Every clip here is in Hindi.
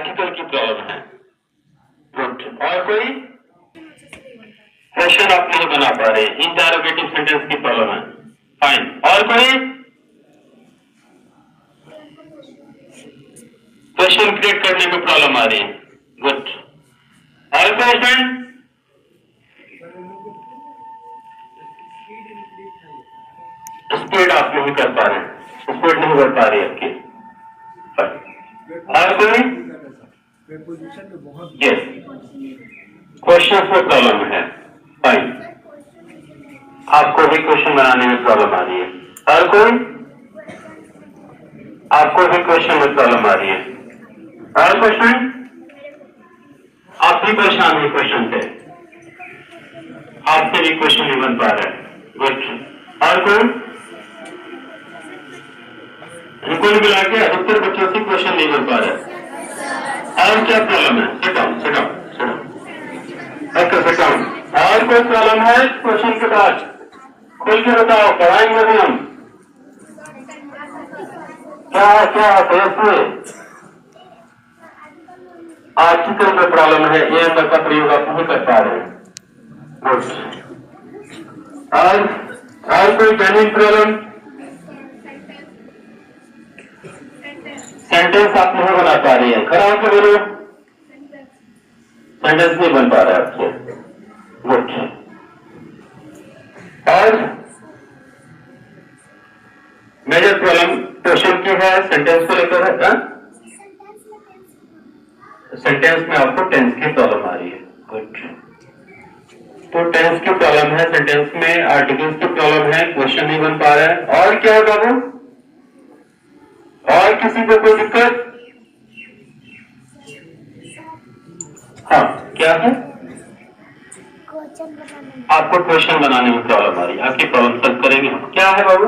आर्टिकल की प्रॉब्लम है। गुड। और कोई क्वेश्चन आप नहीं बना पा रहे, इंटरोगेटिव सेंटेंस की प्रॉब्लम है। फाइन। और कोई क्वेश्चन क्रिएट करने में प्रॉब्लम आ रही है। गुड। और क्वेश्चन स्पीड आप नहीं कर पा रहे, स्पीड नहीं बढ़ पा रही आपकी। और कोई यस क्वेश्चन में प्रॉब्लम है। फाइन। आपको भी क्वेश्चन बनाने में प्रॉब्लम आ रही है। और कोई आपको भी क्वेश्चन में प्रॉब्लम आ रही है। और क्वेश्चन आप भी परेशान हैं क्वेश्चन से, आपसे भी क्वेश्चन नहीं बन पा रहा है। गुड। और कोई कुल मिला के अधिकतर बच्चों से क्वेश्चन नहीं बन पा रहा है। और क्या प्रॉब्लम है? Sit down, sit down, sit down. Okay, sit down. और कोई प्रॉब्लम है क्वेश्चन के बाद? खुल के बताओ, पढ़ाएंगे भी हम। क्या क्या कैसे आर्टिकल में प्रॉब्लम है, ये अंदर का प्रयोग आप नहीं कर पा रहे हैं। और कोई जेन्युइन प्रॉब्लम? सेंटेंस आप नहीं बना पा रही है, खड़ा होकर बोलो। सेंटेंस नहीं बन पा रहा है आपसे। गुड। और मेजर प्रॉब्लम क्वेश्चन की है, सेंटेंस को लेकर है। सेंटेंस में आपको टेंस की प्रॉब्लम आ रही है। गुड। तो टेंस की प्रॉब्लम है, सेंटेंस में आर्टिकल्स की प्रॉब्लम है, क्वेश्चन नहीं बन पा रहा है। और क्या है बाबू? और किसी को कोई दिक्कत? हाँ, क्या है? आपको क्वेश्चन बनाने में प्रॉब्लम आ रही है, आपकी प्रॉब्लम सॉल्व करेंगे हम। क्या है बाबू?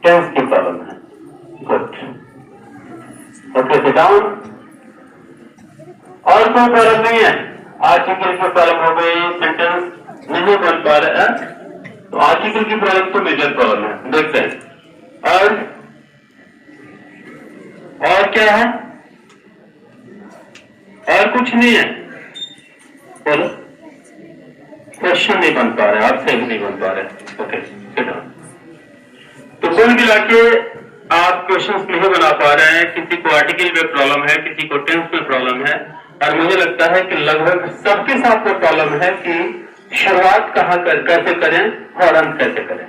टेंस की प्रॉब्लम है। गुड। Okay, sit down. और कोई प्रॉब्लम नहीं है? आर्टिकल की प्रॉब्लम हो गई, सेंटेंस नहीं बन पा रहा है, तो आर्टिकल की प्रॉब्लम तो मेजर प्रॉब्लम है। देखते हैं। और क्या है? और कुछ नहीं है? बोलो। क्वेश्चन नहीं बन पा रहे, आपसे भी नहीं बन पा रहे। Okay, sit down. तो कुल मिला के आप क्वेश्चंस नहीं बना पा रहे हैं, किसी को आर्टिकल में प्रॉब्लम है, किसी को टेंस में प्रॉब्लम है, और मुझे लगता है कि लगभग सबके साथ में प्रॉब्लम है कि शुरुआत कैसे करें और अंत कैसे करें,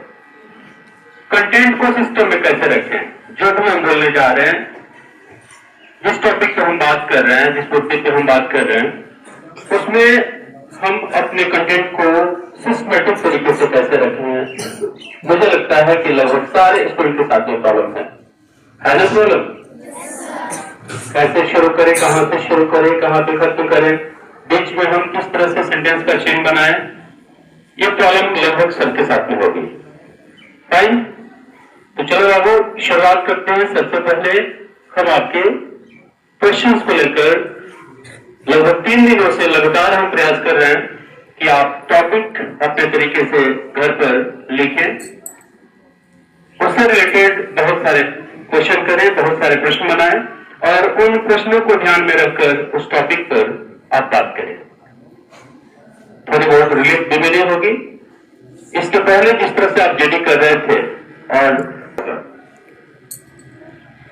कंटेंट को सिस्टम में कैसे रखें। जो भी हम बोलने जा रहे हैं, जिस टॉपिक पे हम बात कर रहे हैं, जिस मुद्दे पे हम बात कर रहे हैं, उसमें हम अपने कंटेंट को सिस्टमेटिक तरीके से कैसे रखें। मुझे लगता है कि लगभग सारे स्टूडेंट के साथ में प्रॉब्लम है ना प्रॉब्लम? कैसे शुरू करें, कहां से शुरू करें, कहां पे खत्म करें, बीच में हम किस तरह से सेंटेंस का चेन बनाएं, ये प्रॉब्लम लगभग सबके साथ में होगी। फाइन। तो चलो बाबू शुरुआत करते हैं। सबसे पहले हम आपके क्वेश्चंस को लेकर लगभग 3 दिनों से लगातार हम प्रयास कर रहे हैं कि आप टॉपिक अपने तरीके से घर पर लिखें, उससे रिलेटेड बहुत सारे क्वेश्चन करें, बहुत सारे प्रश्न बनाएं, और उन प्रश्नों को ध्यान में रखकर उस टॉपिक पर आप बात करें। थोड़ी बहुत रिलीफ भी मिली होगी। इसके पहले जिस तरह से आप जेडी कर रहे थे, और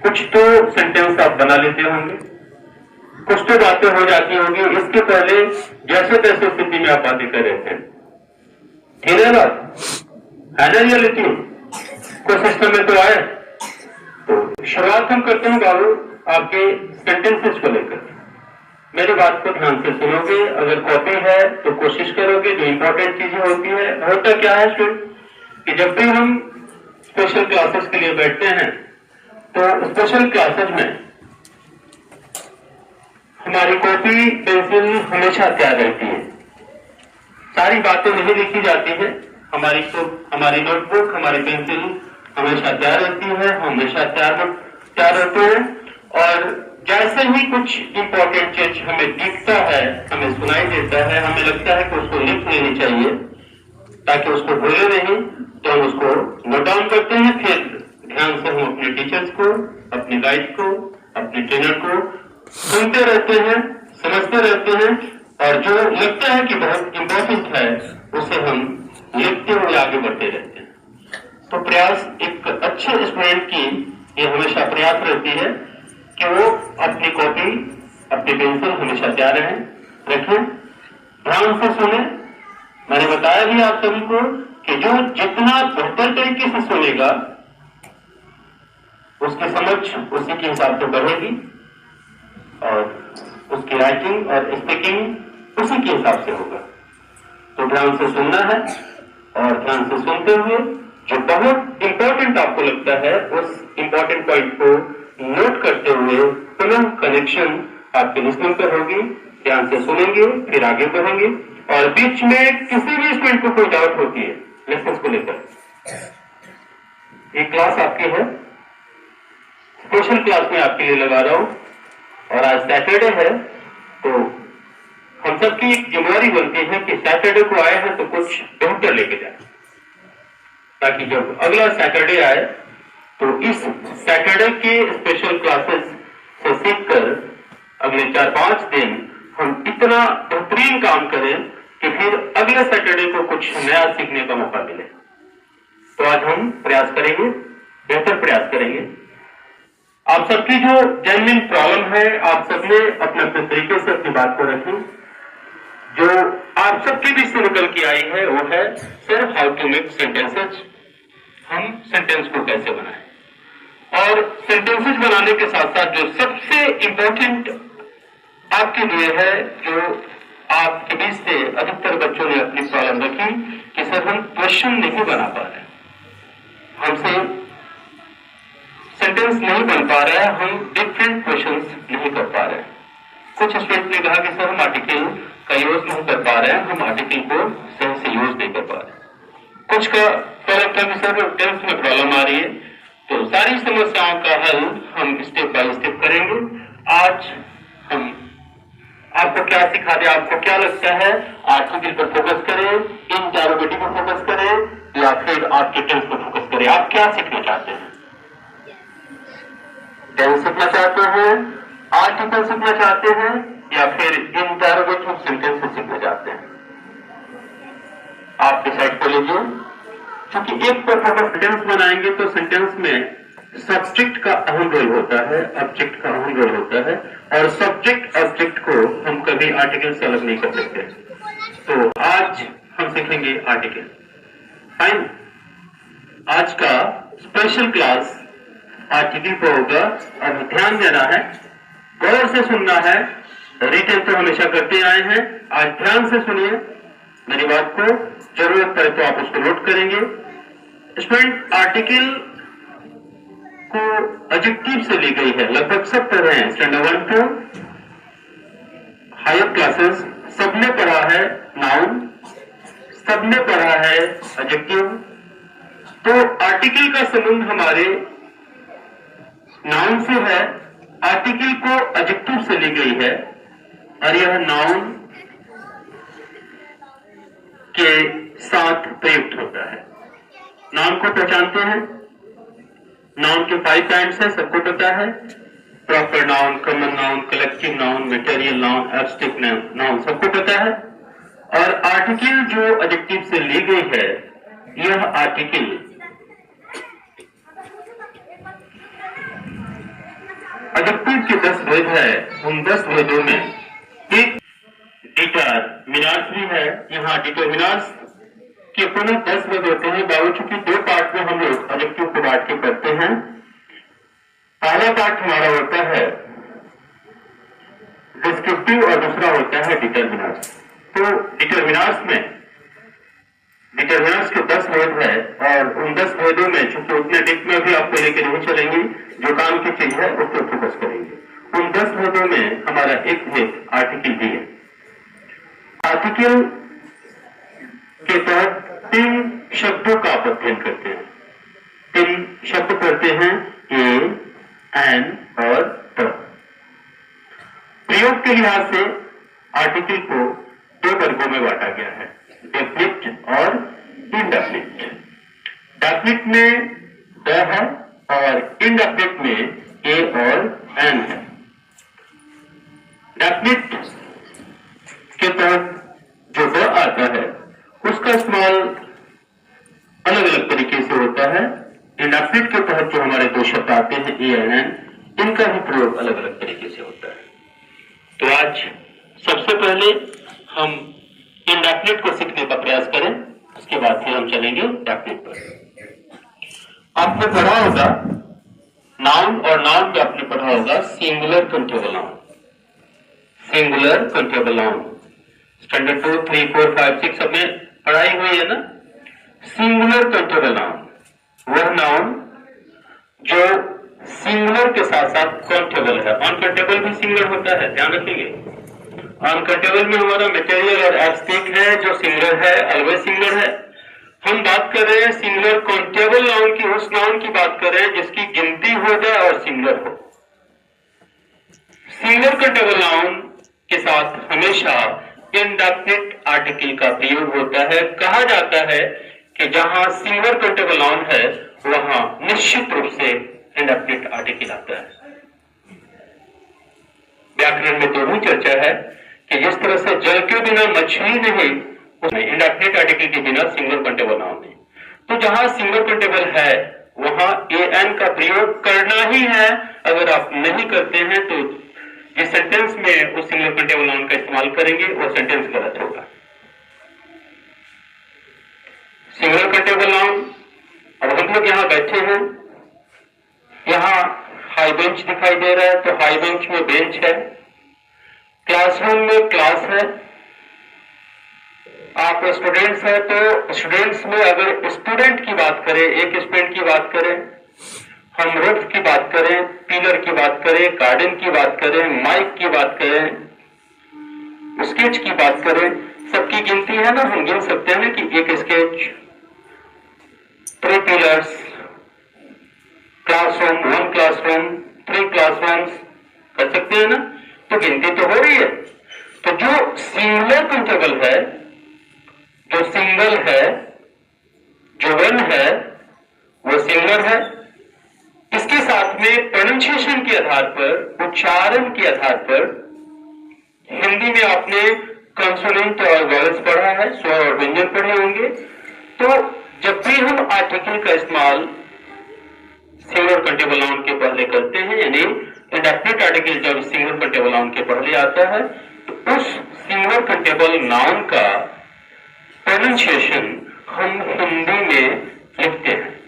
कुछ तो सेंटेंस आप बना लेते होंगे, कुछ तो बातें हो जाती होंगी। इसके पहले जैसे तैसे स्थिति में आप बातें कर रहे थे, ठीक है बात है ना? रियलिटी कोई सिस्टम में तो आए। तो शुरुआत हम करते हैं बाबू आपके सेंटेंसेस को लेकर। मेरी बात को ध्यान से सुनोगे, अगर कॉपी है तो कोशिश करोगे। जो इंपॉर्टेंट चीजें होती है, होता क्या है स्टूडेंट कि जब भी हम स्पेशल क्लासेस के लिए बैठते हैं, तो स्पेशल क्लासेस में हमारी कॉपी पेंसिल हमेशा तैयार रहती है। सारी बातें नहीं लिखी जाती है, हमारी नोटबुक, हमारी पेंसिल हमेशा तैयार रहती है, हमेशा तैयार रहते हैं। और जैसे ही कुछ इंपॉर्टेंट चीज हमें दिखता है, हमें सुनाई देता है, हमें लगता है कि उसको लिख लेनी चाहिए ताकि उसको भूले नहीं, तो हम उसको नोट डाउन करते हैं। फिर ध्यान से हम अपने टीचर्स को, अपने गाइड को, अपने ट्रेनर को सुनते रहते हैं, समझते रहते हैं, और जो लगता है कि बहुत इंपॉर्टेंट है उसे हम लिखते हुए आगे बढ़ते रहते हैं। तो प्रयास एक अच्छे स्टूडेंट की ये हमेशा प्रयास रहती है कि वो अपनी कॉपी, अपनी पेंसिल हमेशा तैयार रखें, ध्यान से सुने। मैंने बताया भी आप सभी को कि जो जितना बेहतर तरीके से सुनेगा उसकी समझ उसी के हिसाब से बढ़ेगी और उसकी राइटिंग और स्पीकिंग उसी के हिसाब से होगा। तो ध्यान से सुनना है और ध्यान से सुनते हुए जो बहुत इंपॉर्टेंट आपको लगता है उस इंपॉर्टेंट पॉइंट को नोट करते हुए पुनः कनेक्शन आपकी लिसनिंग पर होगी। ध्यान से सुनेंगे, फिर आगे बढ़ेंगे, और बीच में किसी भी स्टूडेंट को कोई डाउट होती है लेसन को लेकर, ये क्लास आपकी है, स्पेशल क्लास में आपके लिए लगा रहा हूं। और आज सैटरडे है तो हम सबकी एक जिम्मेदारी बनती है कि सैटरडे को आए हैं तो कुछ बेहतर लेके जाए, ताकि जब अगला सैटरडे आए तो इस सैटरडे के स्पेशल क्लासेस से सीखकर अगले 4-5 दिन हम इतना बेहतरीन काम करें कि फिर अगले सैटरडे को कुछ नया सीखने का मौका मिले। तो आज हम प्रयास करेंगे, बेहतर प्रयास करेंगे। आप सबकी जो जेन्युइन प्रॉब्लम है, आप सबने अपने अपने तरीके से अपनी बात को रखें। जो आप सबके बीच से निकल के आई है वो है sir how to make sentences, हम सेंटेंस को कैसे बनाएं। और सेंटेंसेज बनाने के साथ साथ जो सबसे इंपॉर्टेंट आपके लिए है, जो आपके बीच से अधिकतर बच्चों ने अपनी प्रॉब्लम रखी कि सर हम क्वेश्चन नहीं बना पा रहे, हमसे सेंटेंस नहीं बन पा रहा है, हम डिफरेंट क्वेश्चंस नहीं कर पा रहे। कुछ स्टूडेंट ने कहा कि सर हम आर्टिकल का यूज नहीं कर पा रहे हैं, हम आर्टिकल को सही से यूज नहीं कर पा रहे। कुछ का फर्क था कि सर टेंस में प्रॉब्लम आ रही है। तो सारी समस्याओं का हल हम स्टेप बाय स्टेप करेंगे। आज हम आपको क्या सिखा दे, आपको क्या लगता है, आर्टिकल पर फोकस करें, इंटरोगेटिव पर फोकस करें, या फिर आपके टेंस पर फोकस करें। आप क्या सीखना चाहते हैं? टेंस सीखना चाहते हैं, आर्टिकल सीखना चाहते हैं, या फिर इंटरोगेटिव सेंटेंस सीखना चाहते हैं? आप डिसाइड कर लीजिए। क्योंकि एक पर फोकस सेंटेंस बनाएंगे तो सेंटेंस में सब्जेक्ट का अहम रोल होता है, ऑब्जेक्ट का अहम रोल होता है, और सब्जेक्ट ऑब्जेक्ट को हम कभी आर्टिकल से अलग नहीं कर सकते। तो आज हम सीखेंगे आर्टिकल। फाइन, आज का स्पेशल क्लास आर्टिकल पर होगा। अब ध्यान देना है, गौर से सुनना है। रिटन तो हमेशा करते आए हैं, आज ध्यान से सुनिए मेरी बात को। जरूरत पड़े तो आप उसको नोट करेंगे। स्टूडेंट, आर्टिकल को एडजेक्टिव से ली गई है, लगभग सब पढ़ रहे हैं। स्टैंडर्ड 1 टू हायर क्लासेस सबने पढ़ा है नाउन, सबने पढ़ा है एडजेक्टिव। तो आर्टिकल का संबंध हमारे नाउन से है, आर्टिकल को एडजेक्टिव से ली गई है, और यह नाउन के साथ प्रयुक्त होता है। नाउन को पहचानते हैं, नाउन के 5 काइंड्स है, सबको पता है। Proper noun, common noun, collective noun, material noun, abstract noun, सबको पता है। और आर्टिकल जो एडजेक्टिव से ली गई है, यह आर्टिकल एडजेक्टिव के 10 भेद है। उन 10 भेदों में एक डिटरमिनर्स भी है। यहाँ डिटरमिनर्स के पुनः 10 भेद होते हैं। बाबू चूंकि 2 पार्ट में हम लोग एडजेक्टिव को बांट के पढ़ते हैं। पहला पार्ट हमारा होता है डिस्क्रिप्टिव और दूसरा होता है डिटरमिनर्स। तो डिटरमिनर्स के 10 भेद है, और उन 10 भेदों में चूंकि उतने डिप में भी आपको लेकर नहीं चलेंगे, जो काम की चीज है उस पर फोकस करेंगे। उन 10 भेदों में हमारा एक भेद आर्टिकल भी है। आर्टिकल के तहत 3 शब्दों का आप अध्ययन करते हैं। 3 शब्द पढ़ते हैं, ए, एन और द। प्रयोग के लिहाज से आर्टिकल को 2 वर्गों में बांटा गया है, डेफिनिट और इनडेफिनिट। डेफिनिट में द है और इनडेफिनिट में ए और एन है। डेफिनिट के तहत जो व आता है उसका इस्तेमाल अलग अलग तरीके से होता है। इंडेफिनिट के तहत जो हमारे दो शब्द आते हैं ए एंड एन, इनका भी प्रयोग अलग अलग तरीके से होता है। तो आज सबसे पहले हम इंडेफिनिट को सीखने का प्रयास करें, उसके बाद फिर हम चलेंगे डेफिनिट पर। आपने पढ़ा होगा नाउन, और नाउन में आपने पढ़ा होगा singular countable noun. Singular countable noun standard 2, 3, 4, 5, 6 सब में पढ़ाई हुई है ना। सिंगुलर काउंटेबल नाउन वह नाउन जो सिंगुलर के साथ साथ काउंटेबल है। अनकाउंटेबल भी सिंगुलर होता है, ध्यान रखेंगे। अनकाउंटेबल में हमारा मटेरियल और एब्स्ट्रैक्ट है जो सिंगुलर है, ऑलवेज सिंगुलर है। हम बात कर रहे हैं सिंगुलर काउंटेबल नाउन की, उस नाउन की बात कर रहे हैं जिसकी गिनती हो जाए और सिंगुलर हो। सिंगुलर काउंटेबल नाउन के साथ हमेशा इंडेफिनिट आर्टिकल का प्रयोग होता है। कहा जाता है कि जहां सिंगुलर काउंटेबल नाउन है वहां निश्चित रूप से इंडेफिनिट आर्टिकल आता है। व्याकरण में तो भी चर्चा है कि जिस तरह से जल के बिना मछली नहीं, उसमें इंडेफिनिट आर्टिकल के बिना सिंगुलर काउंटेबल नाउन नहीं। तो जहां सिंगुलर काउंटेबल है वहां ए एन का प्रयोग करना ही है। अगर आप नहीं करते हैं तो जिस सेंटेंस में उस सिंगुलर काउंटेबल नाउन का इस्तेमाल करेंगे वो सेंटेंस गलत होगा। सिंगुलर काउंटेबल नाउन, अब हम लोग यहां बैठे हैं, यहां हाई बेंच दिखाई दे रहा है तो हाई बेंच में बेंच है। क्लासरूम में क्लास है। आप स्टूडेंट्स हैं तो स्टूडेंट्स में अगर स्टूडेंट की बात करें, एक स्टूडेंट की बात करें, हम रूफ की बात करें, पिलर की बात करें, गार्डन की बात करें, माइक की बात करें, स्केच की बात करें, सबकी गिनती है ना। हम गिन सकते हैं ना कि एक sketch, 3 pillars, classroom, 1 classroom, 3 classrooms कर सकते हैं ना। तो गिनती तो हो रही है। तो जो सिंगुलर काउंटेबल है, जो सिंगल है, जो वन है, वो सिंगुलर है। इसके साथ में प्रोनाउंसिएशन के आधार पर, उच्चारण के आधार पर, हिंदी में आपने कंसोनेंट और वॉवेल्स पढ़ा है, स्वर और व्यंजन पढ़े होंगे। तो जब भी हम आर्टिकल का इस्तेमाल सिंगुलर काउंटेबल नाउन के पहले करते हैं, यानी इंडेफिनिट आर्टिकल जब सिंगुलर काउंटेबल नाउन के पहले आता है, तो उस सिंगुलर काउंटेबल नाउन का प्रोनाउंसिएशन हम हिंदी में लिखते हैं।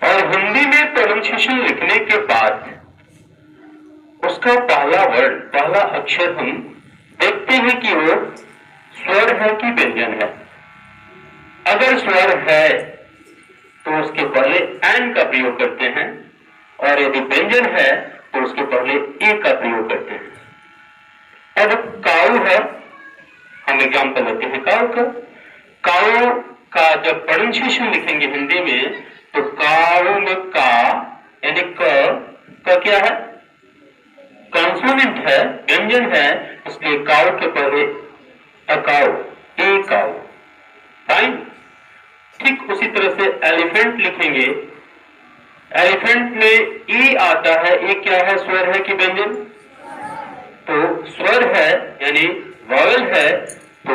और हिंदी में प्रोनाउंसिएशन लिखने के बाद उसका पहला वर्ड, पहला अक्षर हम देखते हैं कि वो स्वर है कि व्यंजन है। अगर स्वर है तो उसके पहले एन का प्रयोग करते हैं, और यदि व्यंजन है तो उसके पहले ए का प्रयोग करते हैं। अब काऊ है, हम एग्जाम्पल लेते हैं काऊ का। काऊ का जब प्रोनाउंसिएशन लिखेंगे हिंदी में तो काऊ में का यानी का क्या है, कॉन्सोनेंट है, व्यंजन है, इसलिए काऊ के पहले अकाऊ, ए काऊ। फाइन। ठीक उसी तरह से एलिफेंट लिखेंगे। एलिफेंट में ई आता है, ए क्या है, स्वर है कि व्यंजन? तो स्वर है यानी वॉवेल है, तो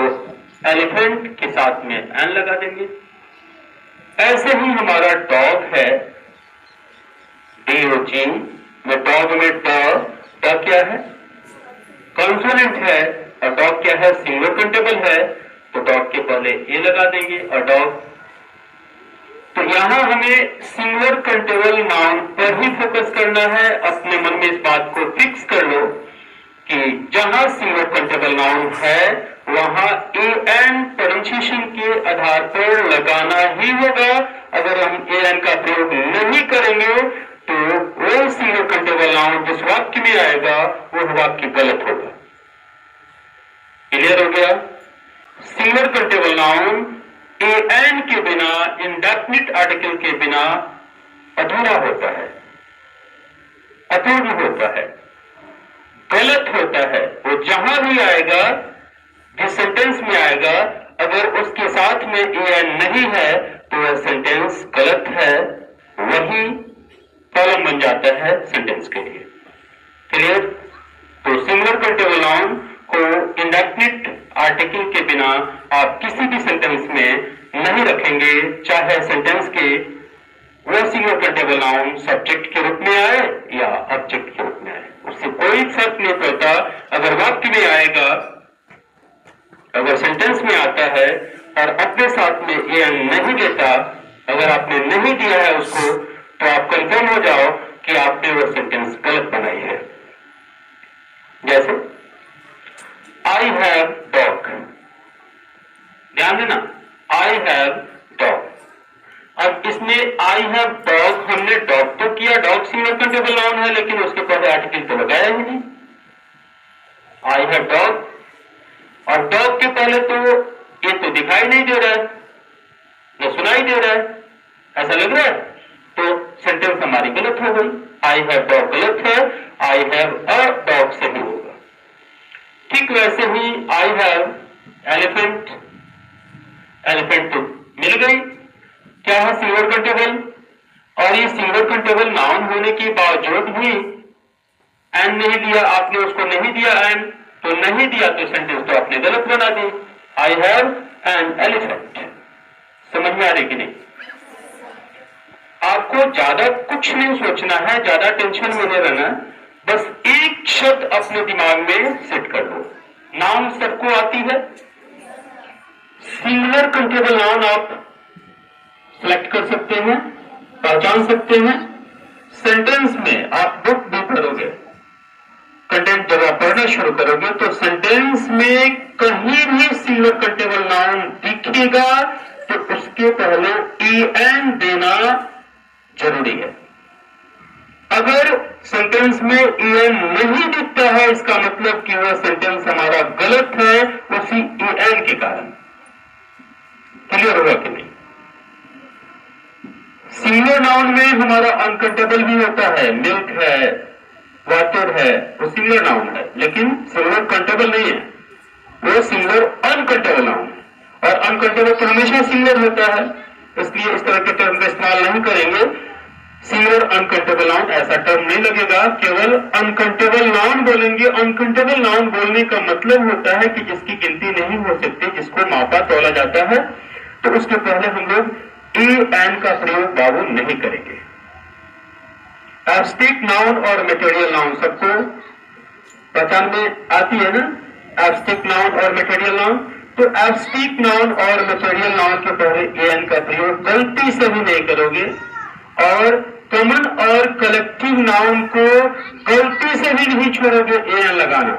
एलिफेंट के साथ में एन लगा देंगे। ऐसे ही हमारा डॉग है, DOG में, डॉग में ड क्या है, कॉन्सोनेंट है, और डॉग क्या है, सिंगुलर काउंटेबल है, तो डॉग के पहले ए लगा देंगे और डॉग। तो यहां हमें सिंगुलर काउंटेबल नाउन पर ही फोकस करना है। अपने मन में इस बात को फिक्स कर लो कि जहां सिंगुलर काउंटेबल नाउन है वहां ए एन प्रोनाउंसिएशन के आधार पर लगाना ही होगा। अगर हम ए एन का प्रयोग नहीं करेंगे तो वो सिंगुलर काउंटेबल नाउन जिस वाक्य में आएगा वो वाक्य गलत होगा। क्लियर हो गया? Singular countable noun A N के बिना, इंडेफिनिट आर्टिकल के बिना अधूरा होता है, अपूर्ण होता है, गलत होता है। वो जहां भी आएगा, जिस सेंटेंस में आएगा, अगर उसके साथ में ए एन नहीं है तो वह सेंटेंस गलत है। वही कॉलम बन जाता है सेंटेंस के लिए। क्लियर? तो सिंगुलर काउंटेबल नाउन को इंडेफिनिट आर्टिकल के बिना आप किसी भी सेंटेंस में नहीं रखेंगे, चाहे सेंटेंस के वो सिंगुलर काउंटेबल नाउन सब्जेक्ट के रूप में आए या ऑब्जेक्ट के रूप में आए, उससे कोई फर्क नहीं पड़ता। अगर वाक्य में आएगा, अगर सेंटेंस में आता है और अपने साथ में एन नहीं देता, अगर आपने नहीं दिया है उसको, तो आप कंफर्म हो जाओ कि आपने वो सेंटेंस गलत बनाई है। जैसे आई हैव डॉग, ध्यान देना, आई हैव डॉग। अब इसमें आई हैव डॉग, हमने डॉग तो किया, डॉग सिंगुलर काउंटेबल नाउन है, लेकिन उसके पहले आर्टिकल तो लगाया ही नहीं। आई हैव डॉग, और डॉग के पहले तो ये तो दिखाई नहीं दे रहा है, न सुनाई दे रहा है, ऐसा लग रहा है, तो सेंटेंस हमारी गलत हो गई। आई हैव डॉग गलत है, आई हैव अ डॉग सही होगा। ठीक वैसे ही आई हैव एलिफेंट, एलिफेंट तो मिल गई, क्या है सिंगुलर काउंटेबल, और ये सिंगुलर काउंटेबल नाउन होने के बावजूद भी एन नहीं दिया, आपने उसको नहीं दिया एन, तो नहीं दिया तो सेंटेंस तो आपने गलत बना दी। आई हैव एन एलिफेंट, समझ में आ रही कि नहीं? आपको ज्यादा कुछ नहीं सोचना है, ज्यादा टेंशन में नहीं रहना, बस एक शब्द अपने दिमाग में सेट कर लो। नाउन सबको आती है, सिंगुलर काउंटेबल नाउन आप सिलेक्ट कर सकते हैं, पहचान सकते हैं। सेंटेंस में आप बुक भी करोगे, कंटेंट जब आप पढ़ना शुरू करोगे, तो सेंटेंस में कहीं भी सिंगुलर काउंटेबल नाउन दिखेगा तो उसके पहले एन देना जरूरी है। अगर सेंटेंस में एन नहीं दिखता है, इसका मतलब कि वह सेंटेंस हमारा गलत है उसी एन के कारण। क्लियर होगा कि नहीं? सिंगुलर नाउन में हमारा अनकाउंटेबल भी होता है, मिल्क है, वाटर है, वो सिंगुलर नाउन है, लेकिन सिंगुलर काउंटेबल नहीं है, वो सिंगुलर अनकाउंटेबल नाउन है। और अनकाउंटेबल तो हमेशा सिंगुलर होता है, इसलिए इस तरह के टर्म का इस्तेमाल नहीं करेंगे। सिंगुलर अनकाउंटेबल नाउन ऐसा टर्म नहीं लगेगा, केवल अनकाउंटेबल नाउन बोलेंगे। अनकाउंटेबल नाउन बोलने का मतलब होता है कि जिसकी गिनती नहीं हो सकती, जिसको मापा तोला जाता है, तो उसके पहले हम लोग एन का प्रयोग बाबू नहीं करेंगे। एब्स्ट्रैक्ट नाउन और मटेरियल नाउन सबको पहचान में आती है ना, एब्स्ट्रैक्ट नाउन और मटेरियल नाउन। तो एब्स्ट्रैक्ट नाउन और मटेरियल नाउन के पहले एन का प्रयोग गलती से भी नहीं करोगे, और कॉमन और कलेक्टिव नाउन को गलती से भी नहीं छोड़ोगे एन लगाना।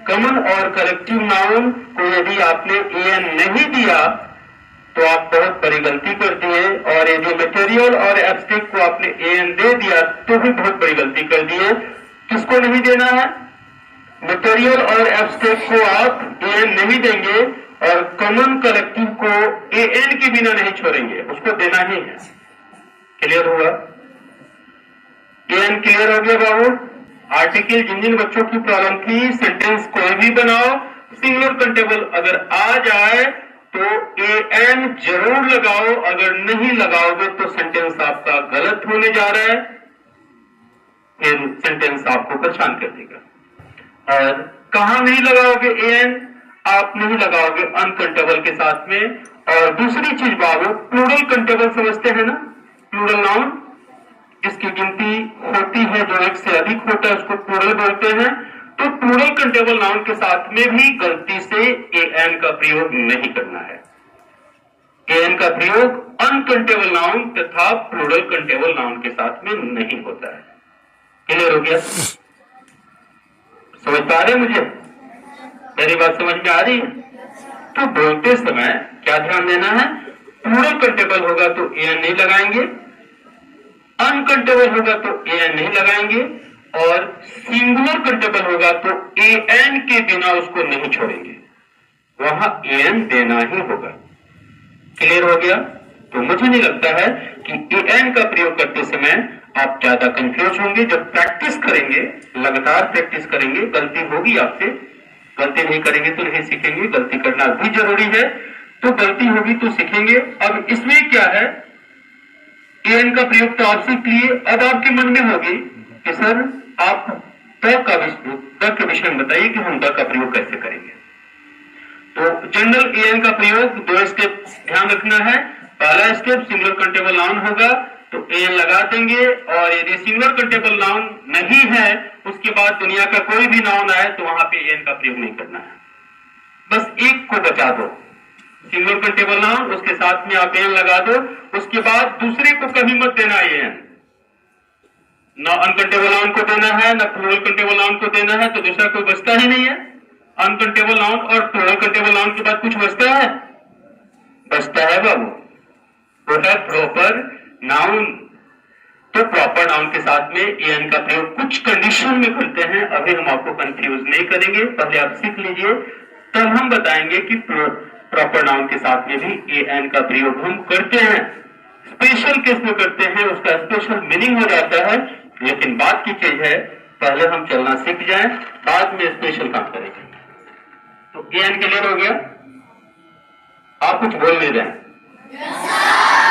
कॉमन और कलेक्टिव नाउन को यदि आपने एन नहीं दिया तो आप बहुत बड़ी गलती कर दिए, और ये जो मटेरियल और एब्स्ट्रैक्ट को आपने एन दे दिया तो भी बहुत बड़ी गलती कर दिए। किसको नहीं देना है? मटेरियल और एब्स्ट्रैक्ट को आप एन नहीं देंगे, और कॉमन कलेक्टिव को एन के बिना नहीं छोड़ेंगे, उसको देना ही है। क्लियर हुआ? एन क्लियर हो गया बाबू? आर्टिकल जिन जिन बच्चों की प्रॉब्लम थी, सेंटेंस कोई भी बनाओ, सिंगुलर काउंटेबल अगर आ जाए तो एन जरूर लगाओ, अगर नहीं लगाओगे तो सेंटेंस आपका गलत होने जा रहा है, फिर सेंटेंस आपको परेशान कर देगा। और कहां नहीं लगाओगे एन? आप नहीं लगाओगे अनकाउंटेबल के साथ में। और दूसरी चीज बाबू, प्लूरल काउंटेबल समझते हैं ना, प्लूरल नाउन, इसकी गिनती होती है, जो एक से अधिक होता है उसको प्लूरल बोलते हैं। तो प्लूरल काउंटेबल नाउन के साथ में भी गलती से एन का प्रयोग नहीं करना है। एन का प्रयोग अनकाउंटेबल नाउन तथा प्लूरल काउंटेबल नाउन के साथ में नहीं होता है। क्लियर हो गया? समझ पा रहे मुझे? मेरी बात समझ में आ रही है? तो बोलते समय क्या ध्यान देना है? प्लूरल काउंटेबल होगा तो एन नहीं लगाएंगे, अनकाउंटेबल होगा तो एन नहीं लगाएंगे, और सिंगुलर काउंटेबल होगा तो एन के बिना उसको नहीं छोड़ेंगे, वहां एन देना ही होगा। क्लियर हो गया? तो मुझे नहीं लगता है कि एन का प्रयोग करते समय आप ज्यादा कंफ्यूज होंगे। जब प्रैक्टिस करेंगे, लगातार प्रैक्टिस करेंगे, गलती होगी आपसे, गलती नहीं करेंगे तो नहीं सीखेंगे, गलती करना भी जरूरी है, तो गलती होगी तो सीखेंगे। अब इसमें क्या है, एन का प्रयोग तो आप सीख लिए। अब आपके मन में होगी कि सर आप द के विषय में बताइए कि हम द का प्रयोग कैसे करेंगे। तो जनरल एन का प्रयोग 2 स्टेप ध्यान रखना है। पहला स्टेप सिंगुलर काउंटेबल नाउन होगा तो एन लगा देंगे, और यदि सिंगुलर काउंटेबल नाउन नहीं है उसके बाद दुनिया का कोई भी नाउन आए तो वहां पे एन का प्रयोग नहीं करना है। बस एक को बचा दो, सिंगुलर काउंटेबल नाउन, उसके साथ में आप एन लगा दो, उसके बाद दूसरे को कभी मत देना एन। ना अनकाउंटेबल नाउन को देना है, ना प्लूरल काउंटेबल नाउन को देना है, तो दूसरा कोई बचता ही नहीं है। अनकाउंटेबल नाउन और प्लूरल काउंटेबल नाउन के बाद कुछ बचता है? बचता है बाबू, वो है प्रॉपर नाउन। तो प्रॉपर नाउन के साथ में एन का प्रयोग कुछ कंडीशन में करते हैं, अभी हम आपको कंफ्यूज नहीं करेंगे, पहले आप सीख लीजिए, तब हम बताएंगे कि प्रॉपर नाउन के साथ में भी एन का प्रयोग हम करते हैं। स्पेशल केस में करते हैं, उसका स्पेशल मीनिंग हो जाता है, लेकिन बात की चीज है पहले हम चलना सीख जाएं, बाद में स्पेशल काम करेंगे। तो एन क्लियर हो गया? आप कुछ बोल नहीं रहे?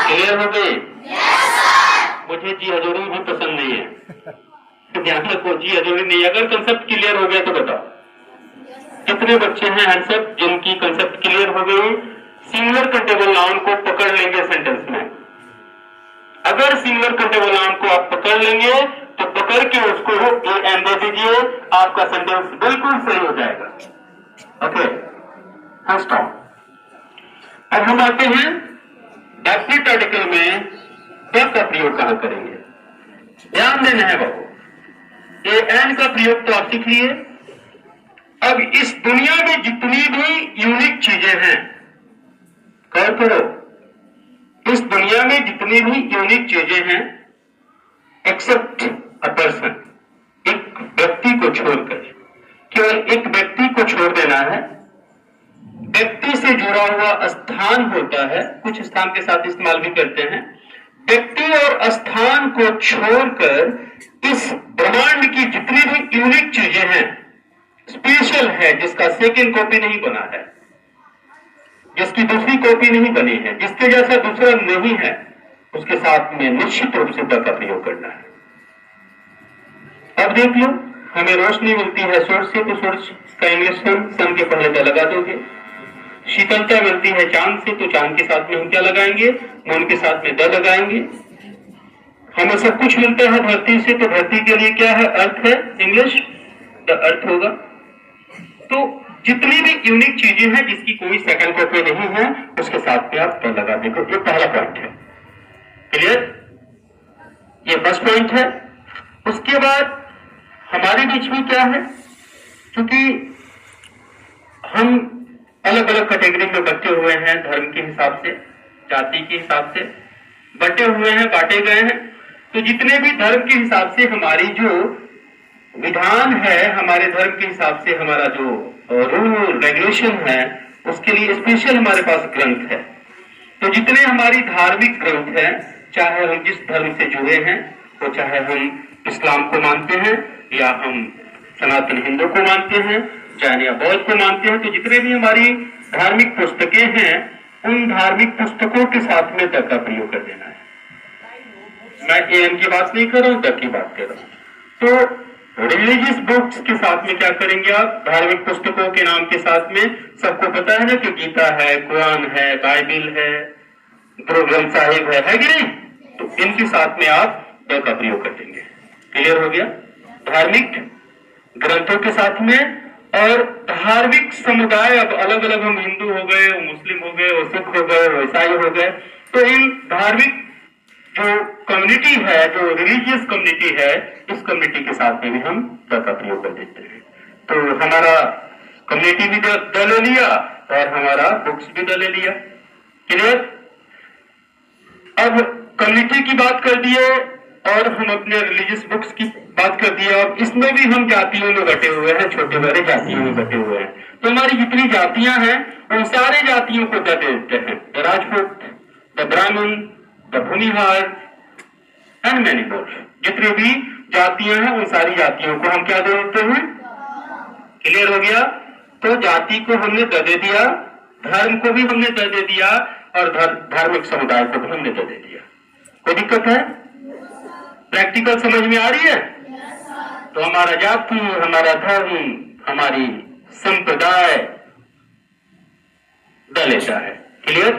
क्लियर हो गई? मुझे जी हजूरी भी पसंद नहीं है, तो ध्यान रखो जी हजूरी नहीं। अगर कंसेप्ट क्लियर हो गया तो बताओ कितने बच्चे हैं हैंडसअप जिनकी कंसेप्ट क्लियर हो गई? सिंगुलर काउंटेबल नाउन को पकड़ लेंगे सेंटेंस में। अगर सिंगुलर काउंटेबल नाउन को आप पकड़ लेंगे तो पकड़ के उसको एन दे दीजिए, आपका सेंटेंस बिल्कुल सही हो जाएगा। ओके, फर्स्ट ऑफ अब हम आते हैं डेफिनेट आर्टिकल में द का प्रयोग कहां करेंगे। ध्यान देना है बाबू, एन का प्रयोग तो आप सीख लिए। अब इस दुनिया में जितनी भी यूनिक चीजें हैं, गौर करो, इस दुनिया में जितनी भी यूनिक चीजें हैं एक्सेप्ट अ पर्सन, एक व्यक्ति को छोड़कर, केवल एक व्यक्ति को छोड़ देना है। व्यक्ति से जुड़ा हुआ स्थान होता है, कुछ स्थान के साथ इस्तेमाल भी करते हैं। व्यक्ति और स्थान को छोड़कर इस ब्रह्मांड की जितनी भी यूनिक चीजें हैं, स्पेशल है, जिसका सेकंड कॉपी नहीं बना है, जिसकी दूसरी कॉपी नहीं बनी है, जिसके जैसा दूसरा नहीं है, उसके साथ में निश्चित रूप से द का प्रयोग करना है। अब देख लो, हमें रोशनी मिलती है सूरज से, तो सूरज का इंग्लिश सन के पहले द लगा दोगे। शीतलता मिलती है चांद से, तो चांद के साथ में हम क्या लगाएंगे? मून के साथ में द लगाएंगे। हमें सब कुछ मिलता है धरती से, तो धरती के लिए क्या है? अर्थ है, इंग्लिश द अर्थ होगा। तो जितनी भी यूनिक चीजें हैं जिसकी कोई सेकंड कॉपी नहीं है, उसके साथ में आप द लगा देखो। ये पहला पॉइंट है, क्लियर? ये फर्स्ट पॉइंट है। उसके बाद हमारे बीच में क्या है, क्योंकि हम अलग अलग कैटेगरी में बटे हुए हैं, धर्म के हिसाब से, जाति के हिसाब से बटे हुए हैं, बांटे गए हैं। तो जितने भी धर्म के हिसाब से हमारी जो विधान है, हमारे धर्म के हिसाब से हमारा जो रूल रेगुलेशन है, उसके लिए स्पेशल हमारे पास ग्रंथ है। तो जितने हमारी धार्मिक ग्रंथ हैं, चाहे हम जिस धर्म से जुड़े हैं, तो चाहे हम इस्लाम को मानते हैं या हम सनातन हिंदू को मानते हैं, जैन या बौद्ध को मानते हैं, तो जितने भी हमारी धार्मिक पुस्तकें हैं, उन धार्मिक पुस्तकों के साथ में द का प्रयोग कर देना है। मैं एन की बात नहीं कर रहा हूं, द की बात कर रहा हूं। तो रिलीजियस बुक्स के साथ में क्या करेंगे आप? धार्मिक पुस्तकों के नाम के साथ में, सबको पता है ना कि गीता है, कुरान है, बाइबिल है, गुरु ग्रंथ साहिब है कि नहीं? तो इनके साथ में आप द का प्रयोग कर देंगे। क्लियर हो गया? धार्मिक ग्रंथों के साथ में। और धार्मिक समुदाय, अब अलग अलग, हम हिंदू हो गए, वो मुस्लिम हो गए, वो सिख हो गए, वो ईसाई हो गए, तो इन धार्मिक जो कम्युनिटी है, जो रिलीजियस कम्युनिटी है, इस कम्युनिटी के साथ में भी हम द का प्रयोग कर देते हैं। तो हमारा कम्युनिटी भी द ले लिया और हमारा बुक्स भी द ले लिया। क्लियर? अब कम्युनिटी की बात कर दिए और हम अपने रिलीजियस बुक्स की बात कर दिया। अब इसमें भी हम जातियों में बटे हुए हैं, छोटे बड़े जातियों में बटे हुए हैं। तो हमारी जितनी जातियां हैं, उन सारे जातियों को द देते हैं। द राजपूत, द ब्राह्मण, the Bhumihar and many more. जितनी भी जातियां हैं, उन सारी जातियों को हम क्या दे देते हैं? क्लियर हो गया? तो जाति को हमने द दे दिया, धर्म को भी हमने द दे दिया, और धार्मिक समुदाय को भी हमने द दे दिया। कोई दिक्कत है? प्रैक्टिकल समझ में आ रही है? तो हमारा जाति, हमारा धर्म, हमारी संप्रदाय दल ऐसा है। क्लियर?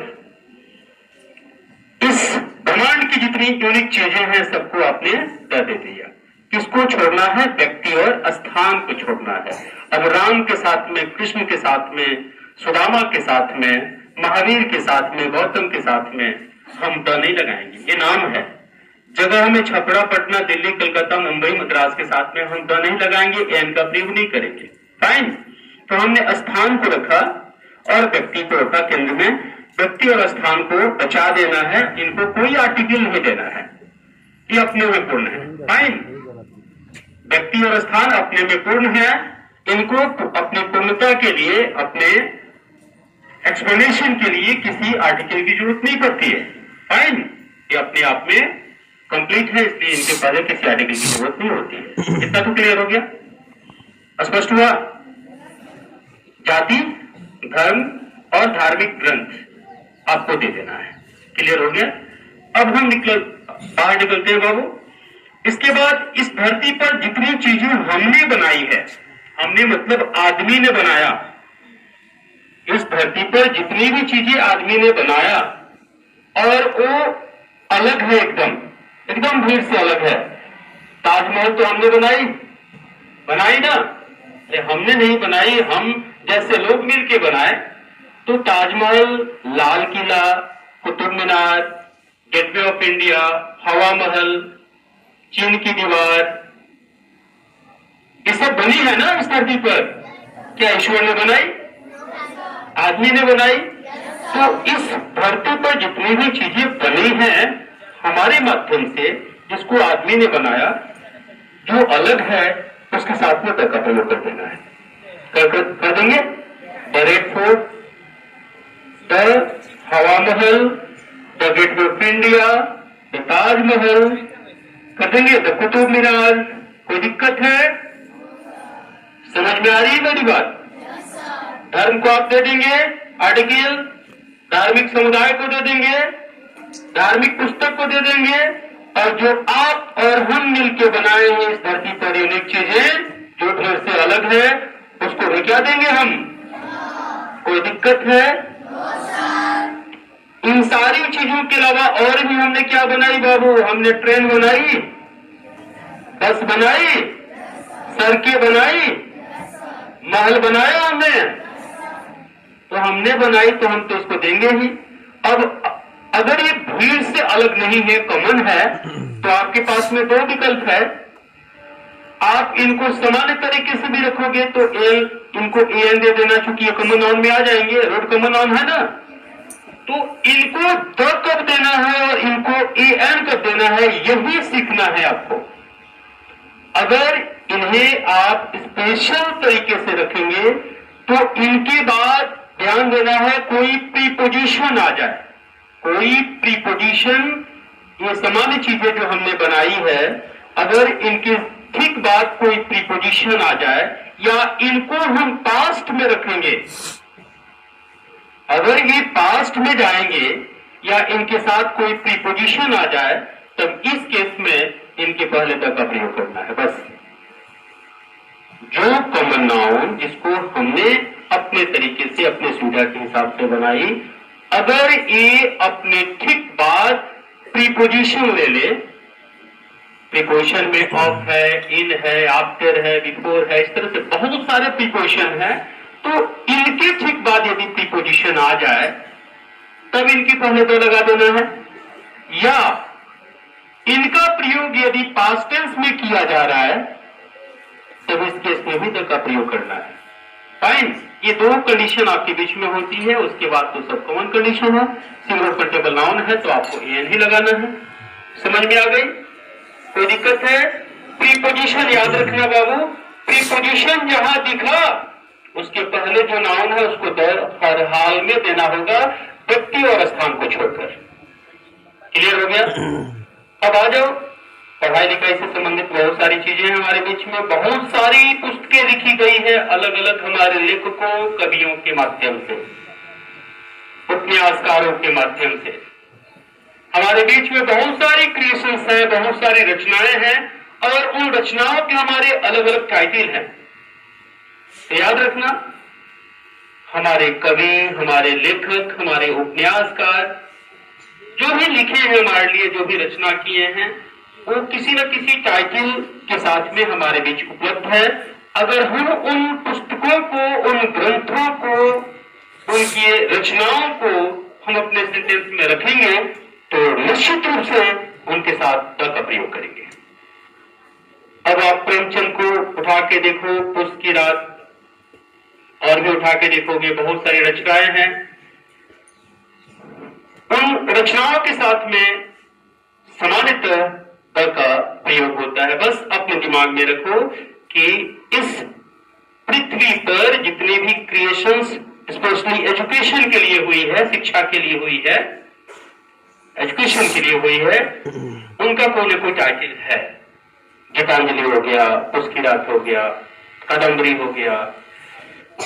इस ब्रह्मांड की जितनी यूनिक चीजें हैं सबको आपने दे दिया। किसको छोड़ना है? व्यक्ति और स्थान को छोड़ना है। अब राम के साथ में, कृष्ण के साथ में, सुदामा के साथ में, महावीर के साथ में, गौतम के साथ में हम द नहीं लगाएंगे। ये नाम है। जगह में छपरा, पटना, दिल्ली, कलकत्ता, मुंबई, मद्रास के साथ में हम द नहीं लगाएंगे, एन का प्रयोग नहीं करेंगे। फाइन। तो हमने स्थान को रखा और व्यक्ति को रखा केंद्र में। व्यक्ति और स्थान को बचा देना है, इनको कोई आर्टिकल नहीं देना है, ये अपने में पूर्ण है। फाइन। व्यक्ति और स्थान अपने में पूर्ण है, इनको अपनी पूर्णता के लिए, अपने एक्सप्लेनेशन के लिए किसी आर्टिकल की जरूरत नहीं पड़ती है। फाइन। ये अपने आप में कंप्लीट है, इसलिए इनके पहले किसी आर्टिकल की जरूरत नहीं होती है। इतना तो क्लियर हो गया? स्पष्ट हुआ? जाति, धर्म और धार्मिक ग्रंथ आपको दे देना है। क्लियर हो गया? अब हम बाहर निकलते हैं बाबू। इसके बाद इस धरती पर जितनी चीजें हमने बनाई है, हमने मतलब आदमी ने बनाया, इस धरती पर जितनी भी चीजें आदमी ने बनाया और वो अलग है, एकदम भीड़ से अलग है। ताजमहल तो हमने बनाई ना? अरे हमने नहीं बनाई, हम जैसे लोग मिलके बनाए। तो Taj Mahal, Lal Qila, Qutub Minar, gateway of India, हवा महल, चीन की दीवार, ये सब बनी है ना इस धरती पर? क्या ईश्वर ने बनाई? आदमी ने बनाई? तो इस धरती पर जितनी भी चीजें बनी हैं हमारे माध्यम से, जिसको आदमी ने बनाया, जो अलग है उसके साथ में का प्रयोग कर देना है। कर देंगे? द रेड फोर्ट, द हवा महल, the gateway of India, the Taj Mahal, कर देंगे द कुतुब मीनार। कोई दिक्कत है? समझ में आ रही है मेरी बात? धर्म को आप दे देंगे आर्टिकल, धार्मिक समुदाय को दे देंगे, धार्मिक पुस्तक को दे देंगे, और जो आप और हम मिलकर बनाए हैं इस धरती पर यूनिक चीजें जो भीड़ से अलग है, उसको भी क्या देंगे हम? कोई दिक्कत है? इन सारी चीजों के अलावा और भी हमने क्या बनाई बाबू? हमने ट्रेन बनाई, बस बनाई, सड़कें बनाई, महल बनाया हमने। तो हमने बनाई तो हम तो इसको देंगे ही। अब अगर ये भीड़ से अलग नहीं है, कॉमन है, तो आपके पास में दो विकल्प है। आप इनको सामान्य तरीके से भी रखोगे तो इनको एन दे देना, चूंकि ये कॉमन नाउन में आ जाएंगे, रोड कॉमन नाउन है ना। तो इनको द कब देना है और इनको एन कब देना है, यही सीखना है आपको। अगर इन्हें आप स्पेशल तरीके से रखेंगे तो इनके बाद ध्यान देना है कोई प्रीपोजिशन आ जाए, कोई प्रीपोजिशन, ये सामान्य चीजें जो हमने बनाई है, अगर इनके ठीक बाद कोई प्रीपोजिशन आ जाए या इनको हम पास्ट में रखेंगे, अगर ये पास्ट में जाएंगे या इनके साथ कोई प्रीपोजिशन आ जाए, तब इस केस में इनके पहले तक का प्रयोग करना है। बस जो कॉमन नाउन जिसको हमने अपने तरीके से, अपने सुविधा के हिसाब से बनाई, अगर ये अपने ठीक बाद प्रीपोजिशन ले ले, प्रीपोजिशन में ऑफ है, इन है, आफ्टर है, बिफोर है, इस तरह से बहुत सारे प्रीपोजिशन है, तो इनके ठीक बाद यदि प्रीपोजिशन आ जाए तब इनके पहले तो लगा देना है। या इनका प्रयोग यदि पास्ट टेंस में किया जा रहा है तब इस केस में भी द का प्रयोग करना है। फाइन। ये दो कंडीशन आपके बीच में होती है, उसके बाद तो सब कॉमन कंडीशन है। सिंगुलर कंटेबल नाउन है तो आपको एन ही लगाना है। समझ में आ गई? कोई दिक्कत है? प्रीपोजिशन याद रखना बाबू, प्रीपोजिशन जहां दिखा उसके पहले जो नाउन है उसको हर हाल में देना होगा, व्यक्ति और स्थान को छोड़कर। क्लियर हो गया? अब आ जाओ, पढ़ाई लिखाई से संबंधित बहुत सारी चीजें हैं हमारे बीच में, बहुत सारी पुस्तकें लिखी गई है अलग अलग हमारे लेखकों, कवियों के माध्यम से, उपन्यासकारों के माध्यम से। हमारे बीच में बहुत सारी क्रिएशंस हैं, बहुत सारी रचनाएं हैं और उन रचनाओं के हमारे अलग अलग टाइटल हैं। तो याद रखना, हमारे कवि, हमारे लेखक, हमारे उपन्यासकार जो भी लिखे हैं हमारे लिए, जो भी रचना किए हैं, वो किसी न किसी टाइटल के साथ में हमारे बीच उपलब्ध है। अगर हम उन पुस्तकों को, उन ग्रंथों को, उनकी रचनाओं को हम अपने सेंटेंस में रखेंगे तो निश्चित रूप से उनके साथ द का प्रयोग करेंगे। अब आप प्रेमचंद को उठा के देखो, पुष्प की रात, और भी उठा के देखोगे, बहुत सारी रचनाएं हैं। उन रचनाओं के साथ में सामान्यतः द का प्रयोग होता है। बस अपने दिमाग में रखो कि इस पृथ्वी पर जितने भी क्रिएशंस स्पेशली एजुकेशन के लिए हुई है, शिक्षा के लिए हुई है, एजुकेशन के लिए हुई है, उनका कोई न कोई टाइटल है। गीतांजलि हो गया, उसकी रात हो गया, कादम्बरी हो गया,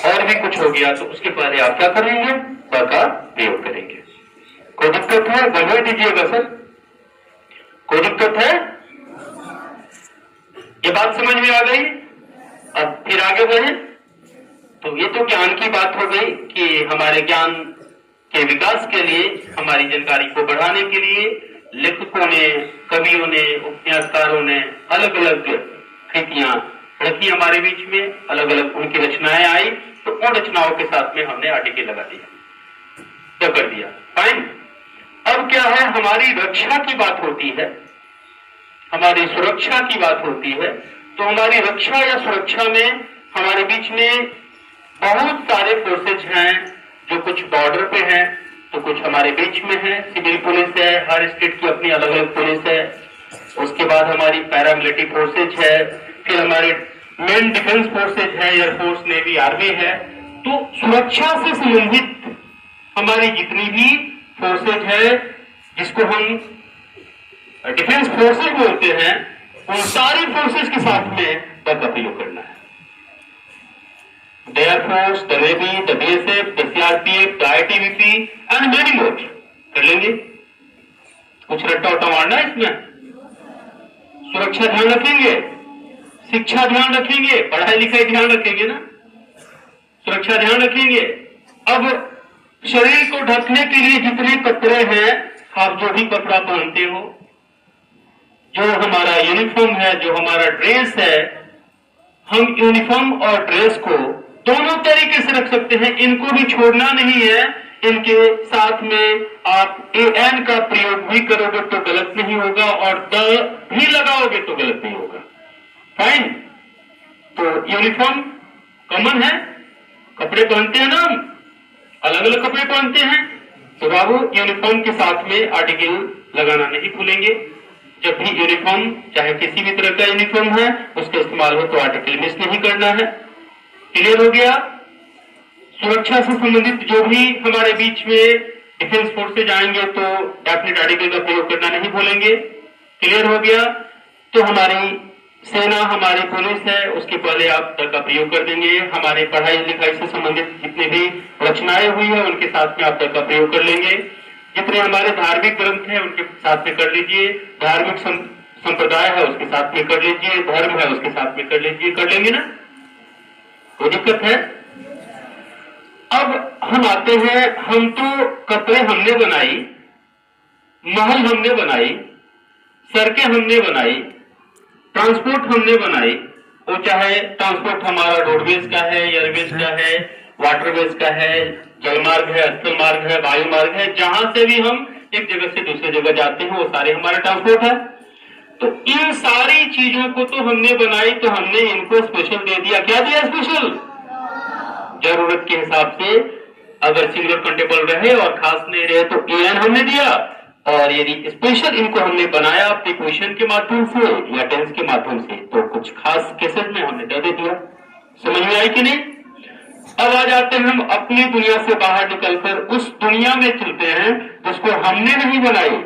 और भी कुछ हो गया, तो उसके पहले आप क्या करेंगे? द का प्रयोग करेंगे। कोई दिक्कत है? बढ़ा दीजिएगा सर। कोई दिक्कत है? ये बात समझ में आ गई? अब फिर आगे बढ़े। तो ये तो ज्ञान की बात हो गई कि हमारे ज्ञान के विकास के लिए, हमारी जानकारी को बढ़ाने के लिए लेखकों ने, कवियों ने, उपन्यासकारों ने अलग अलग कृतियां रखी हमारे बीच में, अलग अलग उनकी रचनाएं आई, तो उन रचनाओं के साथ में हमने आर्टिकल लगा दिया, क्या कर दिया, फाइन। अब क्या है, हमारी रक्षा की बात होती है, हमारी सुरक्षा की बात होती है। तो हमारी रक्षा या सुरक्षा में हमारे बीच में बहुत सारे फोर्सेज हैं, जो कुछ बॉर्डर पे हैं, तो कुछ हमारे बीच में है। सिविल पुलिस है, हर स्टेट की अपनी अलग अलग पुलिस है। उसके बाद हमारी पैरामिलिट्री फोर्सेज है, फिर हमारे मेन डिफेंस फोर्सेज है, एयरफोर्स, नेवी, आर्मी है। तो सुरक्षा से संबंधित हमारी जितनी भी फोर्सेज है, जिसको हम डिफेंस फोर्सेज बोलते हैं, उन सारी फोर्सेज के साथ में द का प्रयोग करना है। The air force, the navy, the BSF, the CRPF, the ITBP and many more. कर लेंगे? कुछ रट्टा उट्टा मारना है इसमें? सुरक्षा ध्यान रखेंगे, शिक्षा ध्यान रखेंगे, पढ़ाई लिखाई ध्यान रखेंगे ना, सुरक्षा ध्यान रखेंगे। अब शरीर को ढकने के लिए जितने कपड़े हैं, आप जो भी कपड़ा पहनते हो, जो हमारा यूनिफॉर्म है, जो हमारा ड्रेस है, हम यूनिफॉर्म और ड्रेस को दोनों तरीके से रख सकते हैं, इनको भी छोड़ना नहीं है। इनके साथ में आप एन का प्रयोग भी करोगे तो गलत नहीं होगा, और द भी लगाओगे तो गलत नहीं होगा, फाइन। तो यूनिफॉर्म कॉमन है, कपड़े पहनते हैं ना, हम अलग अलग कपड़े पहनते हैं, तो बाबू यूनिफॉर्म के साथ में आर्टिकल लगाना नहीं भूलेंगे। जब भी यूनिफॉर्म, चाहे किसी भी तरह का यूनिफॉर्म है, उसका इस्तेमाल हो तो आर्टिकल मिस नहीं करना है। क्लियर हो गया? सुरक्षा से संबंधित जो भी हमारे बीच में डिफेंस फोर्सेज आएंगे तो डेफिनेट आर्टिकल का प्रयोग करना नहीं भूलेंगे। क्लियर हो गया? तो हमारी सेना, हमारी पुलिस है, उसके पहले आप द का प्रयोग कर देंगे। हमारे पढ़ाई लिखाई से संबंधित जितने भी रचनाएं हुई है, उनके साथ में आप द का प्रयोग कर लेंगे। जितने हमारे धार्मिक ग्रंथ हैं, उनके साथ में कर लीजिए। धार्मिक संप्रदाय है, उसके साथ में कर लीजिए। धर्म है, उसके साथ में कर लीजिए। कर लेंगे ना? कोई दिक्कत है? अब हम आते हैं, हम तो कपड़े हमने बनाई, महल हमने बनाई, सड़कें हमने बनाई, ट्रांसपोर्ट हमने बनाई, वो चाहे ट्रांसपोर्ट हमारा रोडवेज का है, एयरवेज का है, वाटरवेज का है, जलमार्ग है, स्थल मार्ग है, वायु मार्ग है, जहां से भी हम एक जगह से दूसरी जगह जाते हैं, वो सारे हमारा ट्रांसपोर्ट है। तो इन सारी चीजों को तो हमने बनाई, तो हमने इनको स्पेशल दे दिया। क्या दिया स्पेशल? जरूरत के हिसाब से, अगर सिंगुलर कंटेबल रहे और खास नहीं रहे तो एन हमने दिया, और यदि स्पेशल इनको हमने बनाया प्रीपोजिशन के माध्यम से या टेंस के माध्यम से, तो कुछ खास केसेस में हमने दे दिया। समझ में आई कि नहीं? अब आ जाते हैं हम अपनी दुनिया से बाहर निकलकर उस दुनिया में चलते हैं जिसको हमने नहीं बनाई।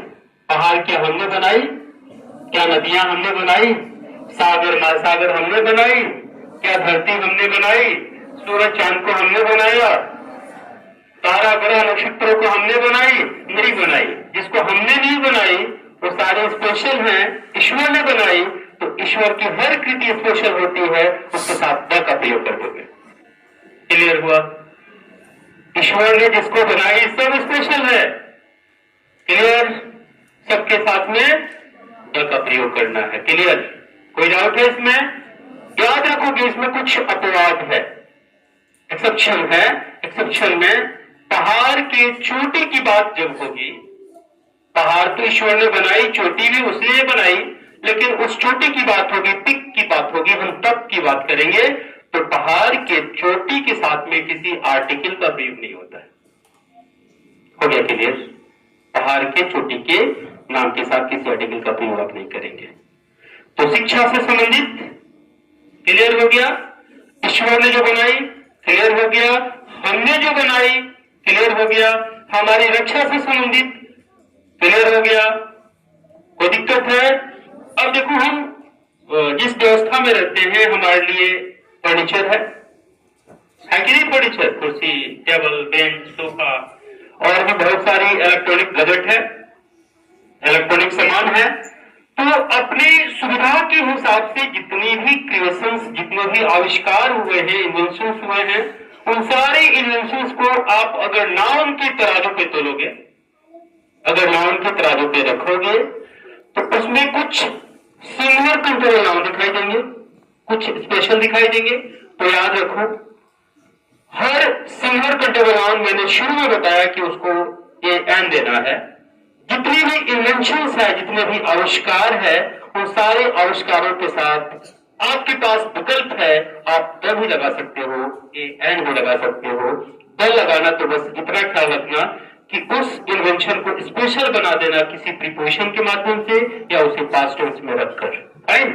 पहाड़ क्या हमने बनाई? क्या नदियां हमने बनाई? सागर महासागर हमने बनाई? क्या धरती हमने बनाई? सूरज चांद को हमने बनाया? तारा ग्रह नक्षत्रों को हमने बनाई? नहीं बनाई। जिसको हमने नहीं बनाई वो सारे स्पेशल हैं, ईश्वर ने बनाई, तो ईश्वर की हर कृति स्पेशल होती है, उसके साथ द का प्रयोग कर दोगे। क्लियर हुआ? ईश्वर ने जिसको बनाई सब स्पेशल है। क्लियर? सबके साथ में द का प्रयोग करना है। क्लियर? कोई डाउट है इसमें? याद रखोगे इसमें कुछ अपवाद है, एक्सेप्शन है। एक्सेप्शन में पहाड़ की चोटी की बात जब होगी, पहाड़ तो ईश्वर ने बनाई, चोटी भी उसने बनाई, लेकिन उस चोटी की बात होगी, पिक की बात होगी, हम तब की बात करेंगे। तो पहाड़ के चोटी के साथ में किसी आर्टिकल का प्रयोग नहीं होता है। हो गया क्लियर? पहाड़ के चोटी के नाम के साथ किसी आर्टिकल का प्रयोग आप नहीं करेंगे। तो शिक्षा से संबंधित क्लियर हो गया, ईश्वर ने जो बनाई क्लियर हो गया, हमने जो बनाई क्लियर हो गया, हमारी रक्षा से संबंधित क्लियर हो गया। कोई दिक्कत है? अब देखो हम जिस व्यवस्था में रहते हैं हमारे लिए फर्नीचर है कि नहीं? फर्नीचर, कुर्सी, टेबल, बेंच, सोफा और भी बहुत सारी इलेक्ट्रॉनिक गैजेट है, इलेक्ट्रॉनिक सामान है। तो अपनी सुविधा के हिसाब से जितनी भी क्रिएशंस, जितने भी आविष्कार हुए हैं, इन्वेंशंस हुए हैं, उन सारे इन्वेंशंस को आप अगर नाउन के तराजू पे तोलोगे, अगर नाउन के तराजू पे रखोगे, तो उसमें कुछ सिंगुलर कंट्रोल नाउन दिखाई देंगे, कुछ स्पेशल दिखाई देंगे। तो याद रखो, हर सिंगुलर कंट्रोल नाउन मैंने शुरू में बताया कि उसको ये एन देना है। जितनी भी इन्वेंशंस है, जितने भी आविष्कार है, उन सारे आविष्कारों के साथ आपके पास विकल्प है, आप द भी लगा सकते हो, ए एन भी लगा सकते हो। द लगाना तो बस इतना ख्याल रखना कि उस इन्वेंशन को स्पेशल बना देना किसी प्रीपोजिशन के माध्यम से या उसे पास्ट टेंस में रखकर, फाइन।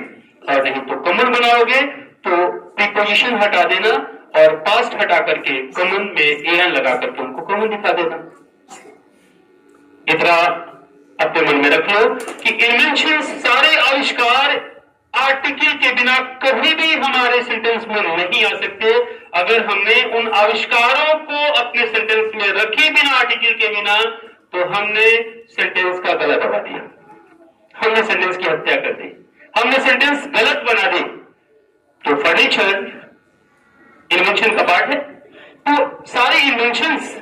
और नहीं तो कॉमन बनाओगे तो प्रीपोजिशन हटा देना और पास्ट हटा करके कॉमन में ए एन लगा करके उनको कॉमन दिखा देना। इतना अपने मन में रख लो कि इन्वेंशन, सारे आविष्कार आर्टिकल के बिना कभी भी हमारे सेंटेंस में नहीं आ सकते। अगर हमने उन आविष्कारों को अपने सेंटेंस में रखे बिना, आर्टिकल के बिना, तो हमने सेंटेंस का गला दबा दिया, हमने सेंटेंस की हत्या कर दी, हमने सेंटेंस गलत बना दी। तो फर्नीचर इन्वेंशन का पार्ट है। तो सारे इन्वेंशंस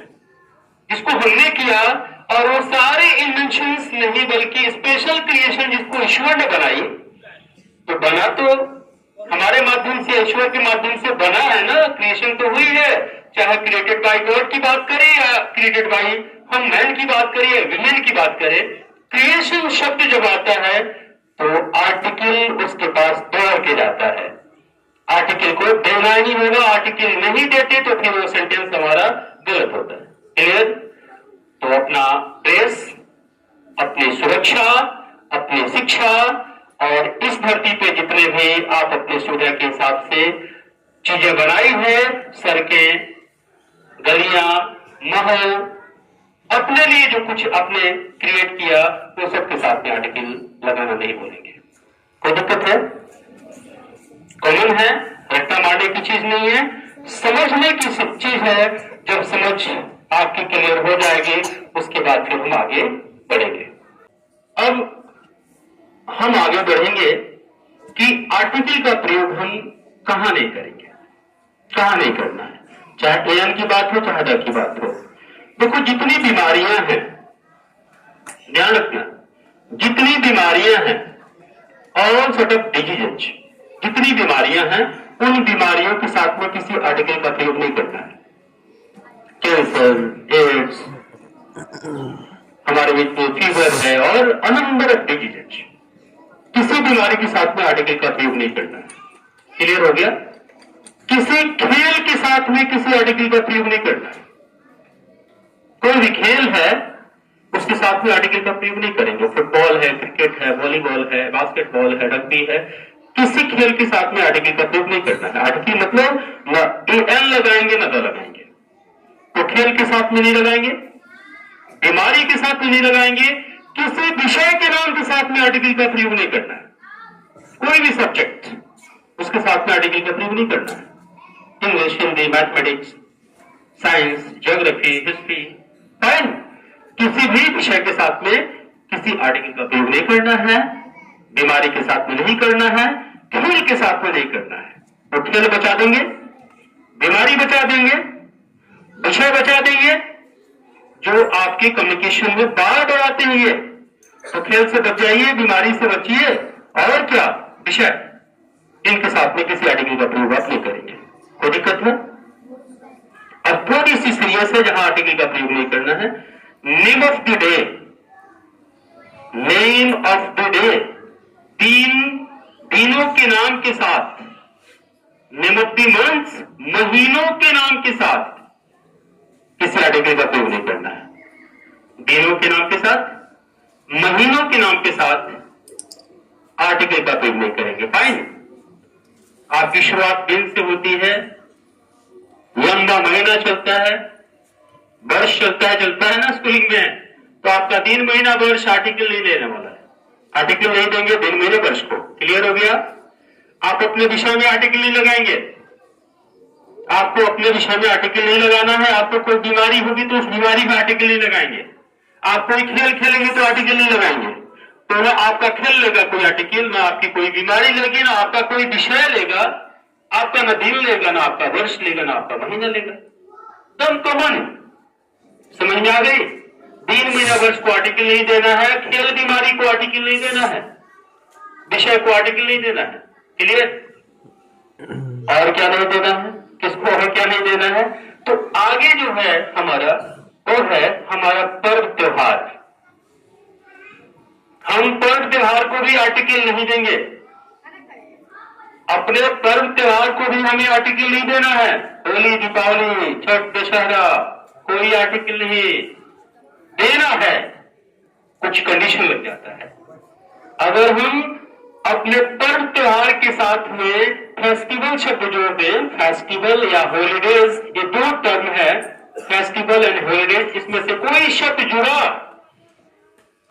जिसको हमने किया, और वो सारे इन्वेंशंस नहीं बल्कि स्पेशल क्रिएशन जिसको ईश्वर ने बनाई, तो बना तो हमारे माध्यम से, ईश्वर के माध्यम से बना है ना, क्रिएशन तो हुई है। चाहे क्रिएटेड बाय गॉड की बात करें या क्रिएटेड बाय हम मैन की बात करें या विमेन की बात करें, क्रिएशन शब्द जब आता है तो आर्टिकल उसके पास दौड़ के जाता है। आर्टिकल को देना ही होगा, आर्टिकल नहीं देते तो फिर वो सेंटेंस हमारा गलत होता है। क्लियर? तो अपना प्रेस, अपनी सुरक्षा, अपनी शिक्षा और इस धरती पे जितने भी आप अपनी सुविधा के हिसाब से चीजें बनाई है, सड़कें, गलियां, महल, अपने लिए जो कुछ आपने क्रिएट किया, वो सबके साथ में आर्टिकल लगाना नहीं बोलेंगे। कोई दिक्कत है? कॉमन है, रट्टा मारने की चीज नहीं है, समझने की चीज है। जब समझ आपकी क्लियर हो जाएगी उसके बाद फिर हम आगे बढ़ेंगे। अब हम आगे बढ़ेंगे कि आर्टिकल का प्रयोग हम कहां नहीं करेंगे, कहां नहीं करना है, चाहे एन की बात हो चाहे द की बात हो। देखो जितनी बीमारियां हैं, ध्यान रखना, जितनी बीमारियां हैं, ऑल सॉर्ट ऑफ डिजीजेज, जितनी बीमारियां हैं, उन बीमारियों के साथ में किसी आर्टिकल का प्रयोग नहीं करना है। कैंसर, एड्स, हमारे बीच में फीवर है और अनंबर ऑफ डिजीजेज, किसी बीमारी के साथ में आर्टिकल का प्रयोग नहीं करना है। क्लियर हो गया? किसी खेल के साथ में किसी आर्टिकल का प्रयोग नहीं करना है। कोई भी खेल है उसके साथ में आर्टिकल का प्रयोग नहीं करेंगे। फुटबॉल है, क्रिकेट है, वॉलीबॉल है, बास्केटबॉल है, रग्बी है, किसी खेल के साथ में आर्टिकल का प्रयोग नहीं करना है। आर्टिकल मतलब न एन लगाएंगे न द लगाएंगे। तो खेल के साथ में नहीं लगाएंगे, बीमारी के साथ में नहीं लगाएंगे, किसी विषय के नाम के साथ में आर्टिकल का प्रयोग नहीं करना है। कोई भी सब्जेक्ट उसके साथ में आर्टिकल का प्रयोग नहीं करना है। English, Hindi, mathematics, science, geography, history, fine, किसी भी विषय के साथ में किसी आर्टिकल का प्रयोग नहीं करना है, बीमारी के साथ में नहीं करना है, खेल के साथ में नहीं करना है। तो खेल बचा देंगे, बीमारी बचा देंगे, विषय बचा देंगे जो आपके कम्युनिकेशन में बार बार आते हैं। ये तो खेल से बच जाइए, बीमारी से बचिए, और क्या विषय, इनके साथ में किसी आर्टिकल का प्रयोग आप नहीं करेंगे। कोई दिक्कत है? अब थोड़ी सी सीरियस है जहां आर्टिकल का प्रयोग नहीं करना है। Name of the day, name of the day, दिनों के नाम के साथ, नेम ऑफ द मंथ्स, महीनों के नाम के साथ किसी आर्टिकल का प्रयोग नहीं करना है। दिनों के नाम के साथ, महीनों के नाम के साथ आर्टिकल का प्रयोग नहीं करेंगे। फाइन। आपकी शुरुआत दिन से होती है, लंबा महीना चलता है, वर्ष चलता है ना स्कूलिंग में, तो आपका दिन महीना वर्ष आर्टिकल नहीं लेने वाला है। आर्टिकल नहीं देंगे दिन महीने वर्ष को। क्लियर हो गया? आप अपने विषय में आर्टिकल नहीं लगाएंगे, आपको अपने विषय में आर्टिकल नहीं लगाना है। आपको कोई बीमारी होगी तो उस बीमारी में आर्टिकल नहीं लगाएंगे। आप कोई खेल खेलेंगे तो आर्टिकल नहीं लगाएंगे। तो ना आपका खेल लेगा कोई आर्टिकल, ना आपकी कोई बीमारी लेगी, ना आपका कोई विषय लेगा, आपका ना दिन लेगा, ना आपका वर्ष लेगा, ना आपका महीना लेगा। दम कॉमन। समझ में आ गई? दिन महीना वर्ष को आर्टिकल नहीं देना है, खेल बीमारी को आर्टिकल नहीं देना है, विषय को आर्टिकल नहीं देना है। क्लियर? और क्या नहीं देना है, किसको और क्या नहीं देना है? तो आगे जो है हमारा, वो है हमारा पर्व त्योहार। हम पर्व त्योहार को भी आर्टिकल नहीं देंगे, अपने पर्व त्योहार को भी हमें आर्टिकल नहीं देना है। होली, दीपावली, छठ, दशहरा, कोई आर्टिकल नहीं देना है। कुछ कंडीशन लग जाता है। अगर हम अपने पर्व त्योहार के साथ में फेस्टिवल शब्द जोड़ दें, फेस्टिवल या हॉलीडेज, ये दो टर्म है, फेस्टिवल एंड हॉलीडेज, इसमें से कोई शब्द जुड़ा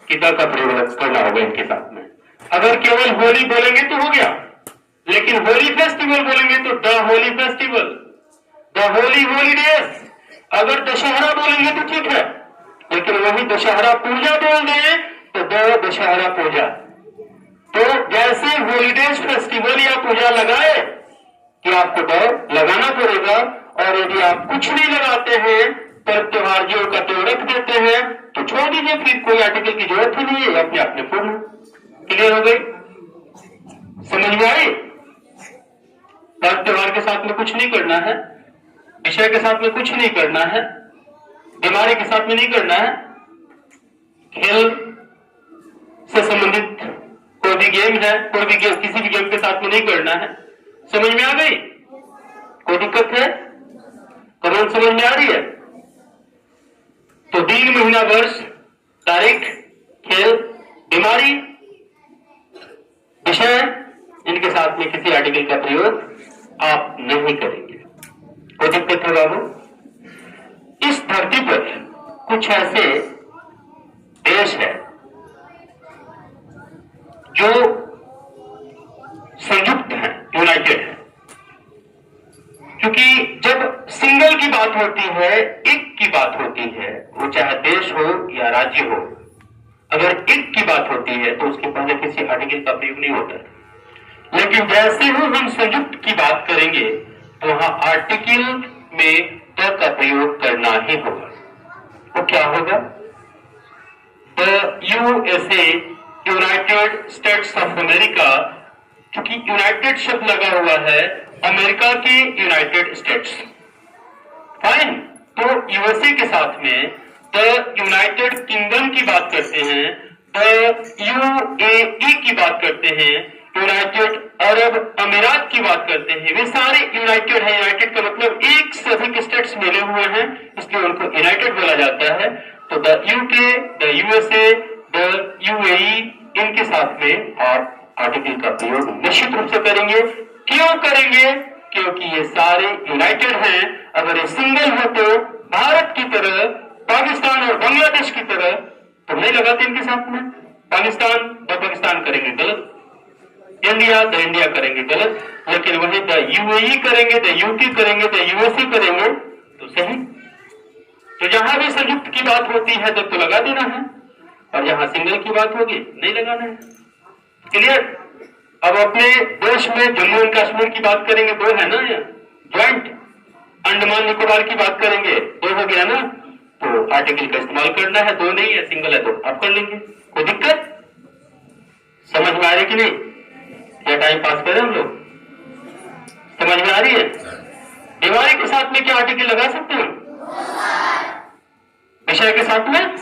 किता का प्रयोग करना होगा इनके साथ में। अगर केवल होली बोलेंगे तो हो गया, लेकिन होली फेस्टिवल बोलेंगे तो the Holi festival, the Holi holidays. अगर दशहरा बोलेंगे तो ठीक है, लेकिन वही दशहरा पूजा बोल दें तो द दशहरा पूजा। तो जैसे हॉलीडेज फेस्टिवल या पूजा लगाए कि आपको द लगाना पड़ेगा, और यदि आप कुछ नहीं लगाते हैं, पर्व त्योहार जो का तो रख देते हैं, तो छोड़ दीजिए, फिर कोई आर्टिकल की जरूरत ही नहीं है, अपने अपने पूर्ण। क्लियर हो गई? समझ में आई? पर्व त्योहार के साथ में कुछ नहीं करना है, विषय के साथ में कुछ नहीं करना है, बीमारी के साथ में नहीं करना है, खेल से संबंधित कोई भी गेम है, कोई भी गेम किसी भी गेम के साथ में नहीं करना है। समझ में आ गई? कोई दिक्कत है? कमेंट समझ में आ रही है? तो दिन, महीना, वर्ष, तारीख, खेल, बीमारी, विषय, इनके साथ में किसी आर्टिकल का प्रयोग आप नहीं करेंगे। कोई दिक्कत है बाबू? इस धरती पर कुछ ऐसे देश है जो संयुक्त है, यूनाइटेड है। क्योंकि जब सिंगल की बात होती है, एक की बात होती है, वो चाहे देश हो या राज्य हो, अगर एक की बात होती है तो उसके पहले किसी आर्टिकल का प्रयोग नहीं होता है। लेकिन जैसे ही हम संयुक्त की बात करेंगे तो वहां आर्टिकल में द का प्रयोग करना ही होगा। तो क्या होगा? The USA, United states of America, क्योंकि यूनाइटेड शब्द लगा हुआ है, अमेरिका के यूनाइटेड स्टेट्स। फाइन। तो यूएसए के साथ में द यूनाइटेड किंगडम की बात करते हैं, द यूएई की बात करते हैं, यूनाइटेड अरब अमीरात की बात करते हैं। वे सारे यूनाइटेड है। यूनाइटेड का मतलब एक से अधिक स्टेट्स मिले हुए हैं, इसलिए उनको यूनाइटेड बोला जाता है। तो the UK, the USA, the UAE, इनके साथ में आप आर्टिकल का प्रयोग निश्चित रूप से करेंगे। क्यों करेंगे? क्योंकि ये सारे यूनाइटेड हैं। अगर ये सिंगल हो तो भारत की तरह, पाकिस्तान और बांग्लादेश की तरह तो नहीं लगाते इनके साथ में। पाकिस्तान द पाकिस्तान करेंगे गलत, इंडिया द इंडिया करेंगे गलत, लेकिन वही द यूएई करेंगे, द यूके करेंगे, द यूएसए करेंगे तो सही। तो जहां भी संयुक्त की बात होती है तो लगा देना है, और जहां सिंगल की बात होगी नहीं लगाना है। क्लियर? अब अपने देश में जम्मू एंड कश्मीर की बात करेंगे, दो है ना ज्वाइंट, अंडमान निकोबार की बात करेंगे, दो हो गया ना, तो आर्टिकल का इस्तेमाल करना है, दो नहीं है, सिंगल है तो आप कर लेंगे, कोई दिक्कत? समझ में आ रही कि नहीं? या टाइम पास करें हम लोग? समझ में आ रही है? बीमारी के साथ में क्या आर्टिकल लगा सकते हैं? विषय के साथ में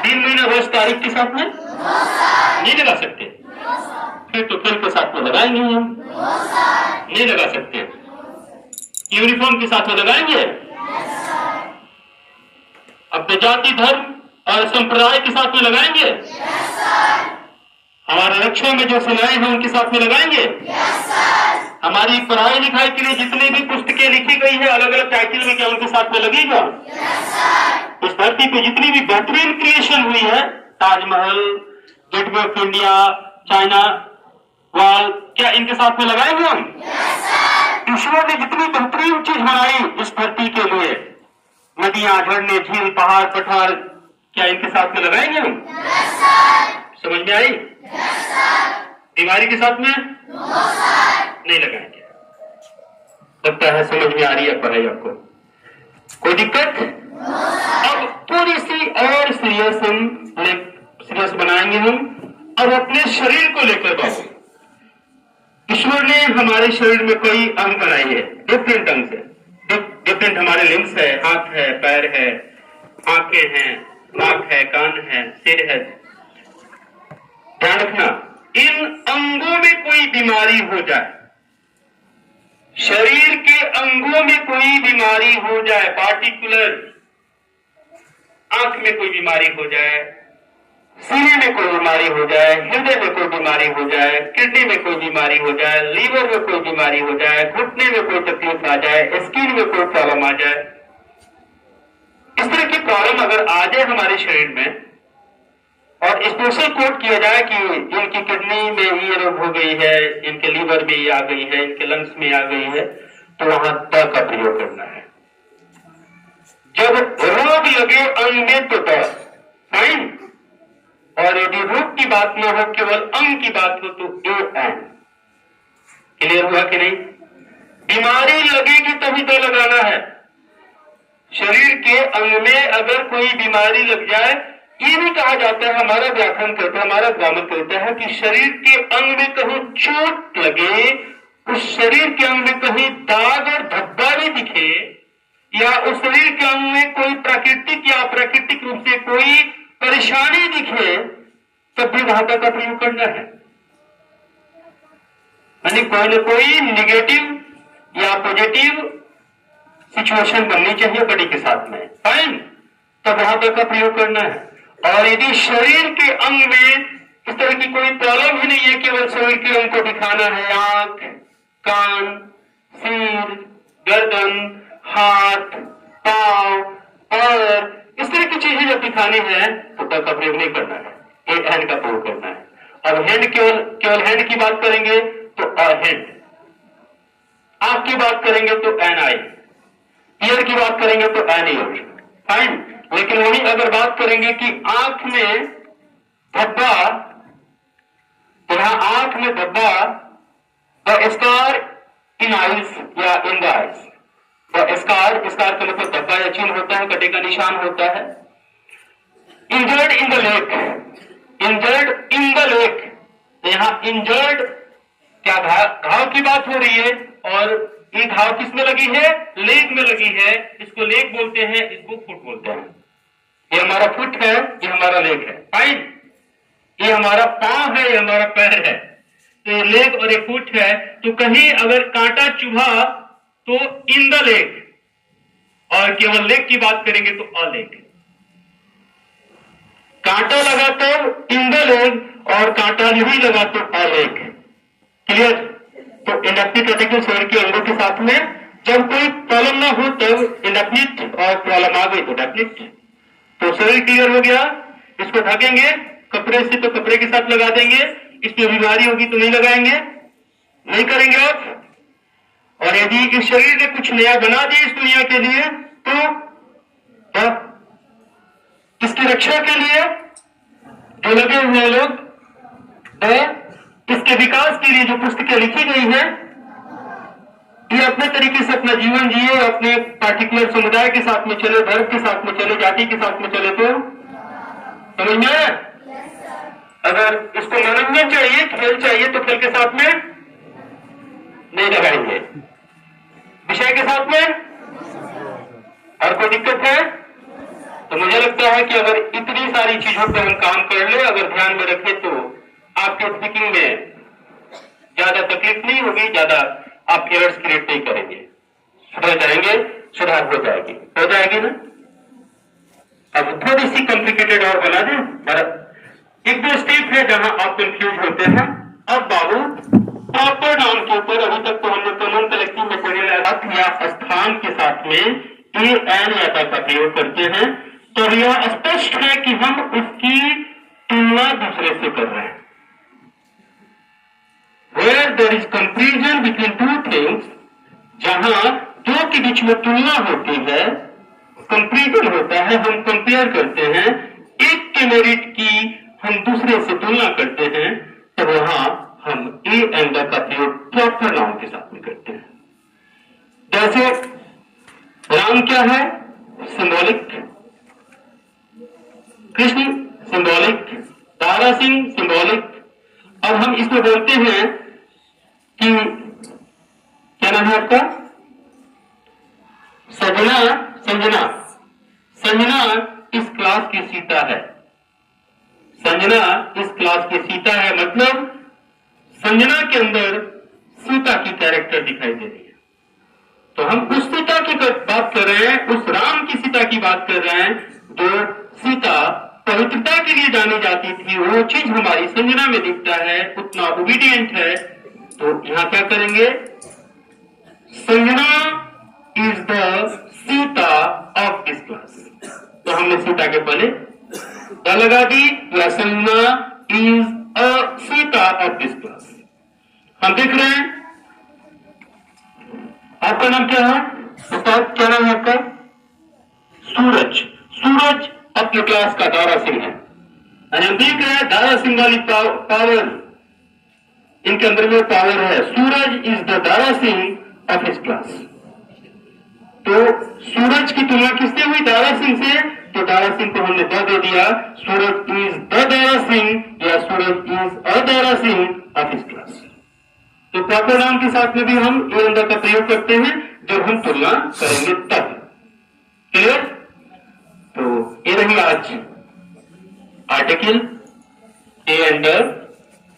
3 महीने रोज तारीख के साथ में नहीं लगा सकते, फिर तो फिर के साथ में लगाएंगे हम, नहीं लगा सकते। यूनिफॉर्म के साथ में लगाएंगे, अपने जाति धर्म और संप्रदाय के साथ में लगाएंगे, हमारे रक्षों में जो सेनाएं हैं उनके साथ में लगाएंगे, हमारी पढ़ाई लिखाई के लिए जितनी भी पुस्तकें लिखी गई है अलग अलग टाइटल में, क्या उनके साथ में लगेगा? इस धरती पे जितनी भी बेहतरीन क्रिएशन हुई है, Taj Mahal, gateway of India, China wall, क्या इनके साथ में लगाएंगे हम? ईश्वर ने जितनी बेहतरीन चीज बनाई इस धरती के लिए, नदियां, झरने, झील, पहाड़, पठार, क्या इनके साथ में लगाएंगे हम? समझ में आई? बीमारी के साथ में नहीं लगाएंगे। लगता है समझ में आ रही है पढ़ाई आपको? कोई दिक्कत? अब थोड़ी सी और सीरियस बनाएंगे हम। अब अपने शरीर को लेकर बात, ईश्वर ने हमारे शरीर में कई अंग बनाए हैं, डिफरेंट अंग से, डिफरेंट हमारे लिम्स है, हाथ है, पैर है, आंखें हैं, नाक है, कान है, सिर है। ध्यान रखना, इन अंगों में कोई बीमारी हो जाए, शरीर के अंगों में कोई बीमारी हो जाए, पार्टिकुलर आंख में कोई बीमारी हो जाए, सीने में कोई बीमारी हो जाए, हृदय में कोई बीमारी हो जाए, किडनी में कोई बीमारी हो जाए, लीवर में कोई बीमारी हो जाए, घुटने में कोई तकलीफ आ जाए, स्किन में कोई प्रॉब्लम आ जाए, इस तरह की प्रॉब्लम अगर आ जाए हमारे शरीर में और स्पेशल कोट किया जाए कि इनकी किडनी में ये रोग हो गई है, इनके लीवर में ये आ गई है, इनके लंग्स में आ गई है, तो वहां द का प्रयोग करना है। जब रोग लगे अंग में तो द, फाइन। और यदि रोग की बात न हो, केवल अंग की बात हो तो ए एन। क्लियर हुआ कि नहीं? बीमारी लगेगी तभी तो लगाना है। शरीर के अंग में अगर कोई बीमारी लग जाए, ये भी कहा जाता है, हमारा व्याकरण कहता है, हमारा ग्रामर कहता है कि शरीर के अंग में कहीं चोट लगे, उस शरीर के अंग में कहीं दाग और धब्बा भी दिखे, या उस शरीर के अंग में कोई प्राकृतिक या अप्राकृतिक रूप से कोई परेशानी दिखे, तब भी धागा का प्रयोग करना है। यानी कोई न कोई निगेटिव या पॉजिटिव सिचुएशन बननी चाहिए बॉडी के साथ में, फाइन, तब धागा का प्रयोग करना है। और यदि शरीर के अंग में इस तरह की कोई प्रॉब्लम ही नहीं है, केवल शरीर के अंग को दिखाना है, आंख, कान, सिर, गर्दन, हाथ, पांव, पैर, इस तरह की चीजें जब दिखानी है तो द का प्रयोग नहीं करना है, एक हैंड का प्रयोग करना है। अब हैंड केवल हैंड की बात करेंगे तो अ हैंड, आंख की बात करेंगे तो एन आई, ईयर की बात करेंगे तो एन ईयर, फाइन। लेकिन वही अगर बात करेंगे कि आंख में धब्बा, तो यहां आंख में धब्बा, द स्कार इन आइज या in the eyes, the scar का मतलब धब्बा या चिन्ह होता है, कटे का निशान होता है। Injured in the leg, injured in the leg, यहां इंजर्ड क्या घाव की बात हो रही है, और ये घाव किसमें लगी है? लेग में लगी है। इसको लेग बोलते हैं, इसको फुट बोलते हैं। ये हमारा फुट है, ये हमारा लेग है, फाइन। ये हमारा पांव है, ये हमारा पैर है, तो ये लेग और ये फुट है। तो कहीं अगर कांटा चुभा तो इन द लेग, और केवल लेग की बात करेंगे तो अ लेग। कांटा लगा तो इन द लेग, और कांटा नहीं लगा तो अ लेग। क्लियर? तो इंडेफिनिट आर्टिकल शरीर के अंगों के साथ में जब कोई प्रॉब्लम ना हो तब इंडेफिनिट, और प्रॉब्लम आ गई तो डेफिनिट। तो शरीर क्लियर हो गया। इसको ढकेंगे कपड़े से तो कपड़े के साथ लगा देंगे, इसमें बीमारी होगी तो नहीं लगाएंगे, नहीं करेंगे आप। और यदि इस शरीर ने कुछ नया बना दिया इस दुनिया के लिए, तो तो इसकी रक्षा के लिए जो लगे हुए हैं लोग, तो इसके विकास के लिए जो पुस्तकें लिखी गई है, ये अपने तरीके से अपना जीवन जिए, अपने पार्टिकुलर समुदाय के साथ में चले, धर्म के साथ में चले, जाति के साथ में चले, तो समझ में आया? अगर इसको मनोरंजन चाहिए, खेल चाहिए, तो खेल के साथ में नहीं लगाएंगे, विषय के साथ में। और कोई दिक्कत है तो मुझे लगता है कि अगर इतनी सारी चीजों पर हम काम कर ले, अगर ध्यान में रखें, तो आपके स्पीकिंग में ज्यादा तकलीफ नहीं होगी, ज्यादा आप एरर्स क्रिएट नहीं करेंगे, सुधर जाएंगे, सुधार हो जाएगी ना। अब थोड़ी सी कॉम्प्लिकेटेड और बना दें, एक दो स्टेप है जहां आप कंफ्यूज होते हैं। अब बाबू प्रॉपर नाउन के ऊपर अभी तक तो हमने प्रोनाउन कलेक्टिव मटेरियल अर्थ या स्थान के साथ में ए एन या का प्रयोग करते हैं, तो यह स्पष्ट है कि हम उसकी तुलना दूसरे से कर रहे हैं। Where there is comparison between two things, जहां दो के बीच में तुलना होती है, कंपेरिजन होता है, हम कंपेयर करते हैं, एक के मेरिट की हम दूसरे से तुलना करते हैं, तो वहां हम ए एंड का प्रयोग प्रॉपर नाउन के साथ में करते हैं। जैसे राम क्या है? Symbolic, Krishna symbolic, Tara Singh symbolic. और हम इसमें बोलते हैं कि क्या नाम है आपका? संजना इस क्लास की सीता है। संजना इस क्लास की सीता है, मतलब संजना के अंदर सीता की कैरेक्टर दिखाई दे रही है। तो हम उस सीता की बात कर रहे हैं, उस राम की सीता की बात कर रहे हैं, जो सीता पवित्रता के लिए जानी जाती थी। वो चीज हमारी संजना में दिखता है, उतना ओबीडियंट है। तो यहां क्या करेंगे? Sanjana is the Sita of this class. तो हमने सीता के पहले क्या लगा दी? या Sanjana is a Sita of this class. हम देख रहे हैं। आपका नाम क्या है? उस्ताद क्या नाम है आपका? सूरज। सूरज अपने क्लास का दारा सिंह है। हम देख रहे हैं दारा सिंह वाली पावर, इनके अंदर में पावर है। Suraj is the Dara Singh of his class. तो सूरज की तुलना किससे हुई? दारा सिंह से। तो दारा सिंह को हमने द दे दिया। सूरज इज द दारा सिंह या Suraj is a Dara Singh of his class. तो प्रॉपर नाउन के साथ में भी हम ए एंड का प्रयोग करते हैं जब हम तुलना करेंगे तब। क्लियर? तो ये रही आज आर्टिकल ए एंड।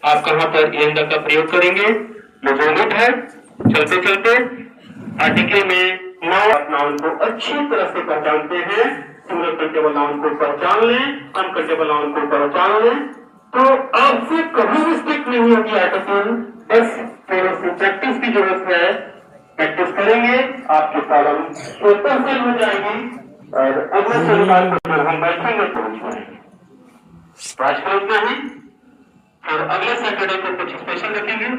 आप कहां पर ए एंड का प्रयोग करेंगे? मौजूद है। चलते चलते आर्टिकल में नाउन को अच्छी तरह से पहचानते हैं। सिंगल कंटेबल नाउन को पहचान लें, अनकंटेबल नाउन को पहचान लें, तो आपसे कभी मिस्टेक नहीं होगी आर्टिकल। बस थोड़ी सी प्रैक्टिस की जरूरत है। प्रैक्टिस करेंगे, आपके प्रॉब्लम स्वतः से हो जाएगी और अगले शनिवार को जब हम बैठेंगे तो हम पढ़ेंगे। आज का इतना ही, और अगले सैटरडे को कुछ स्पेशल रखेंगे।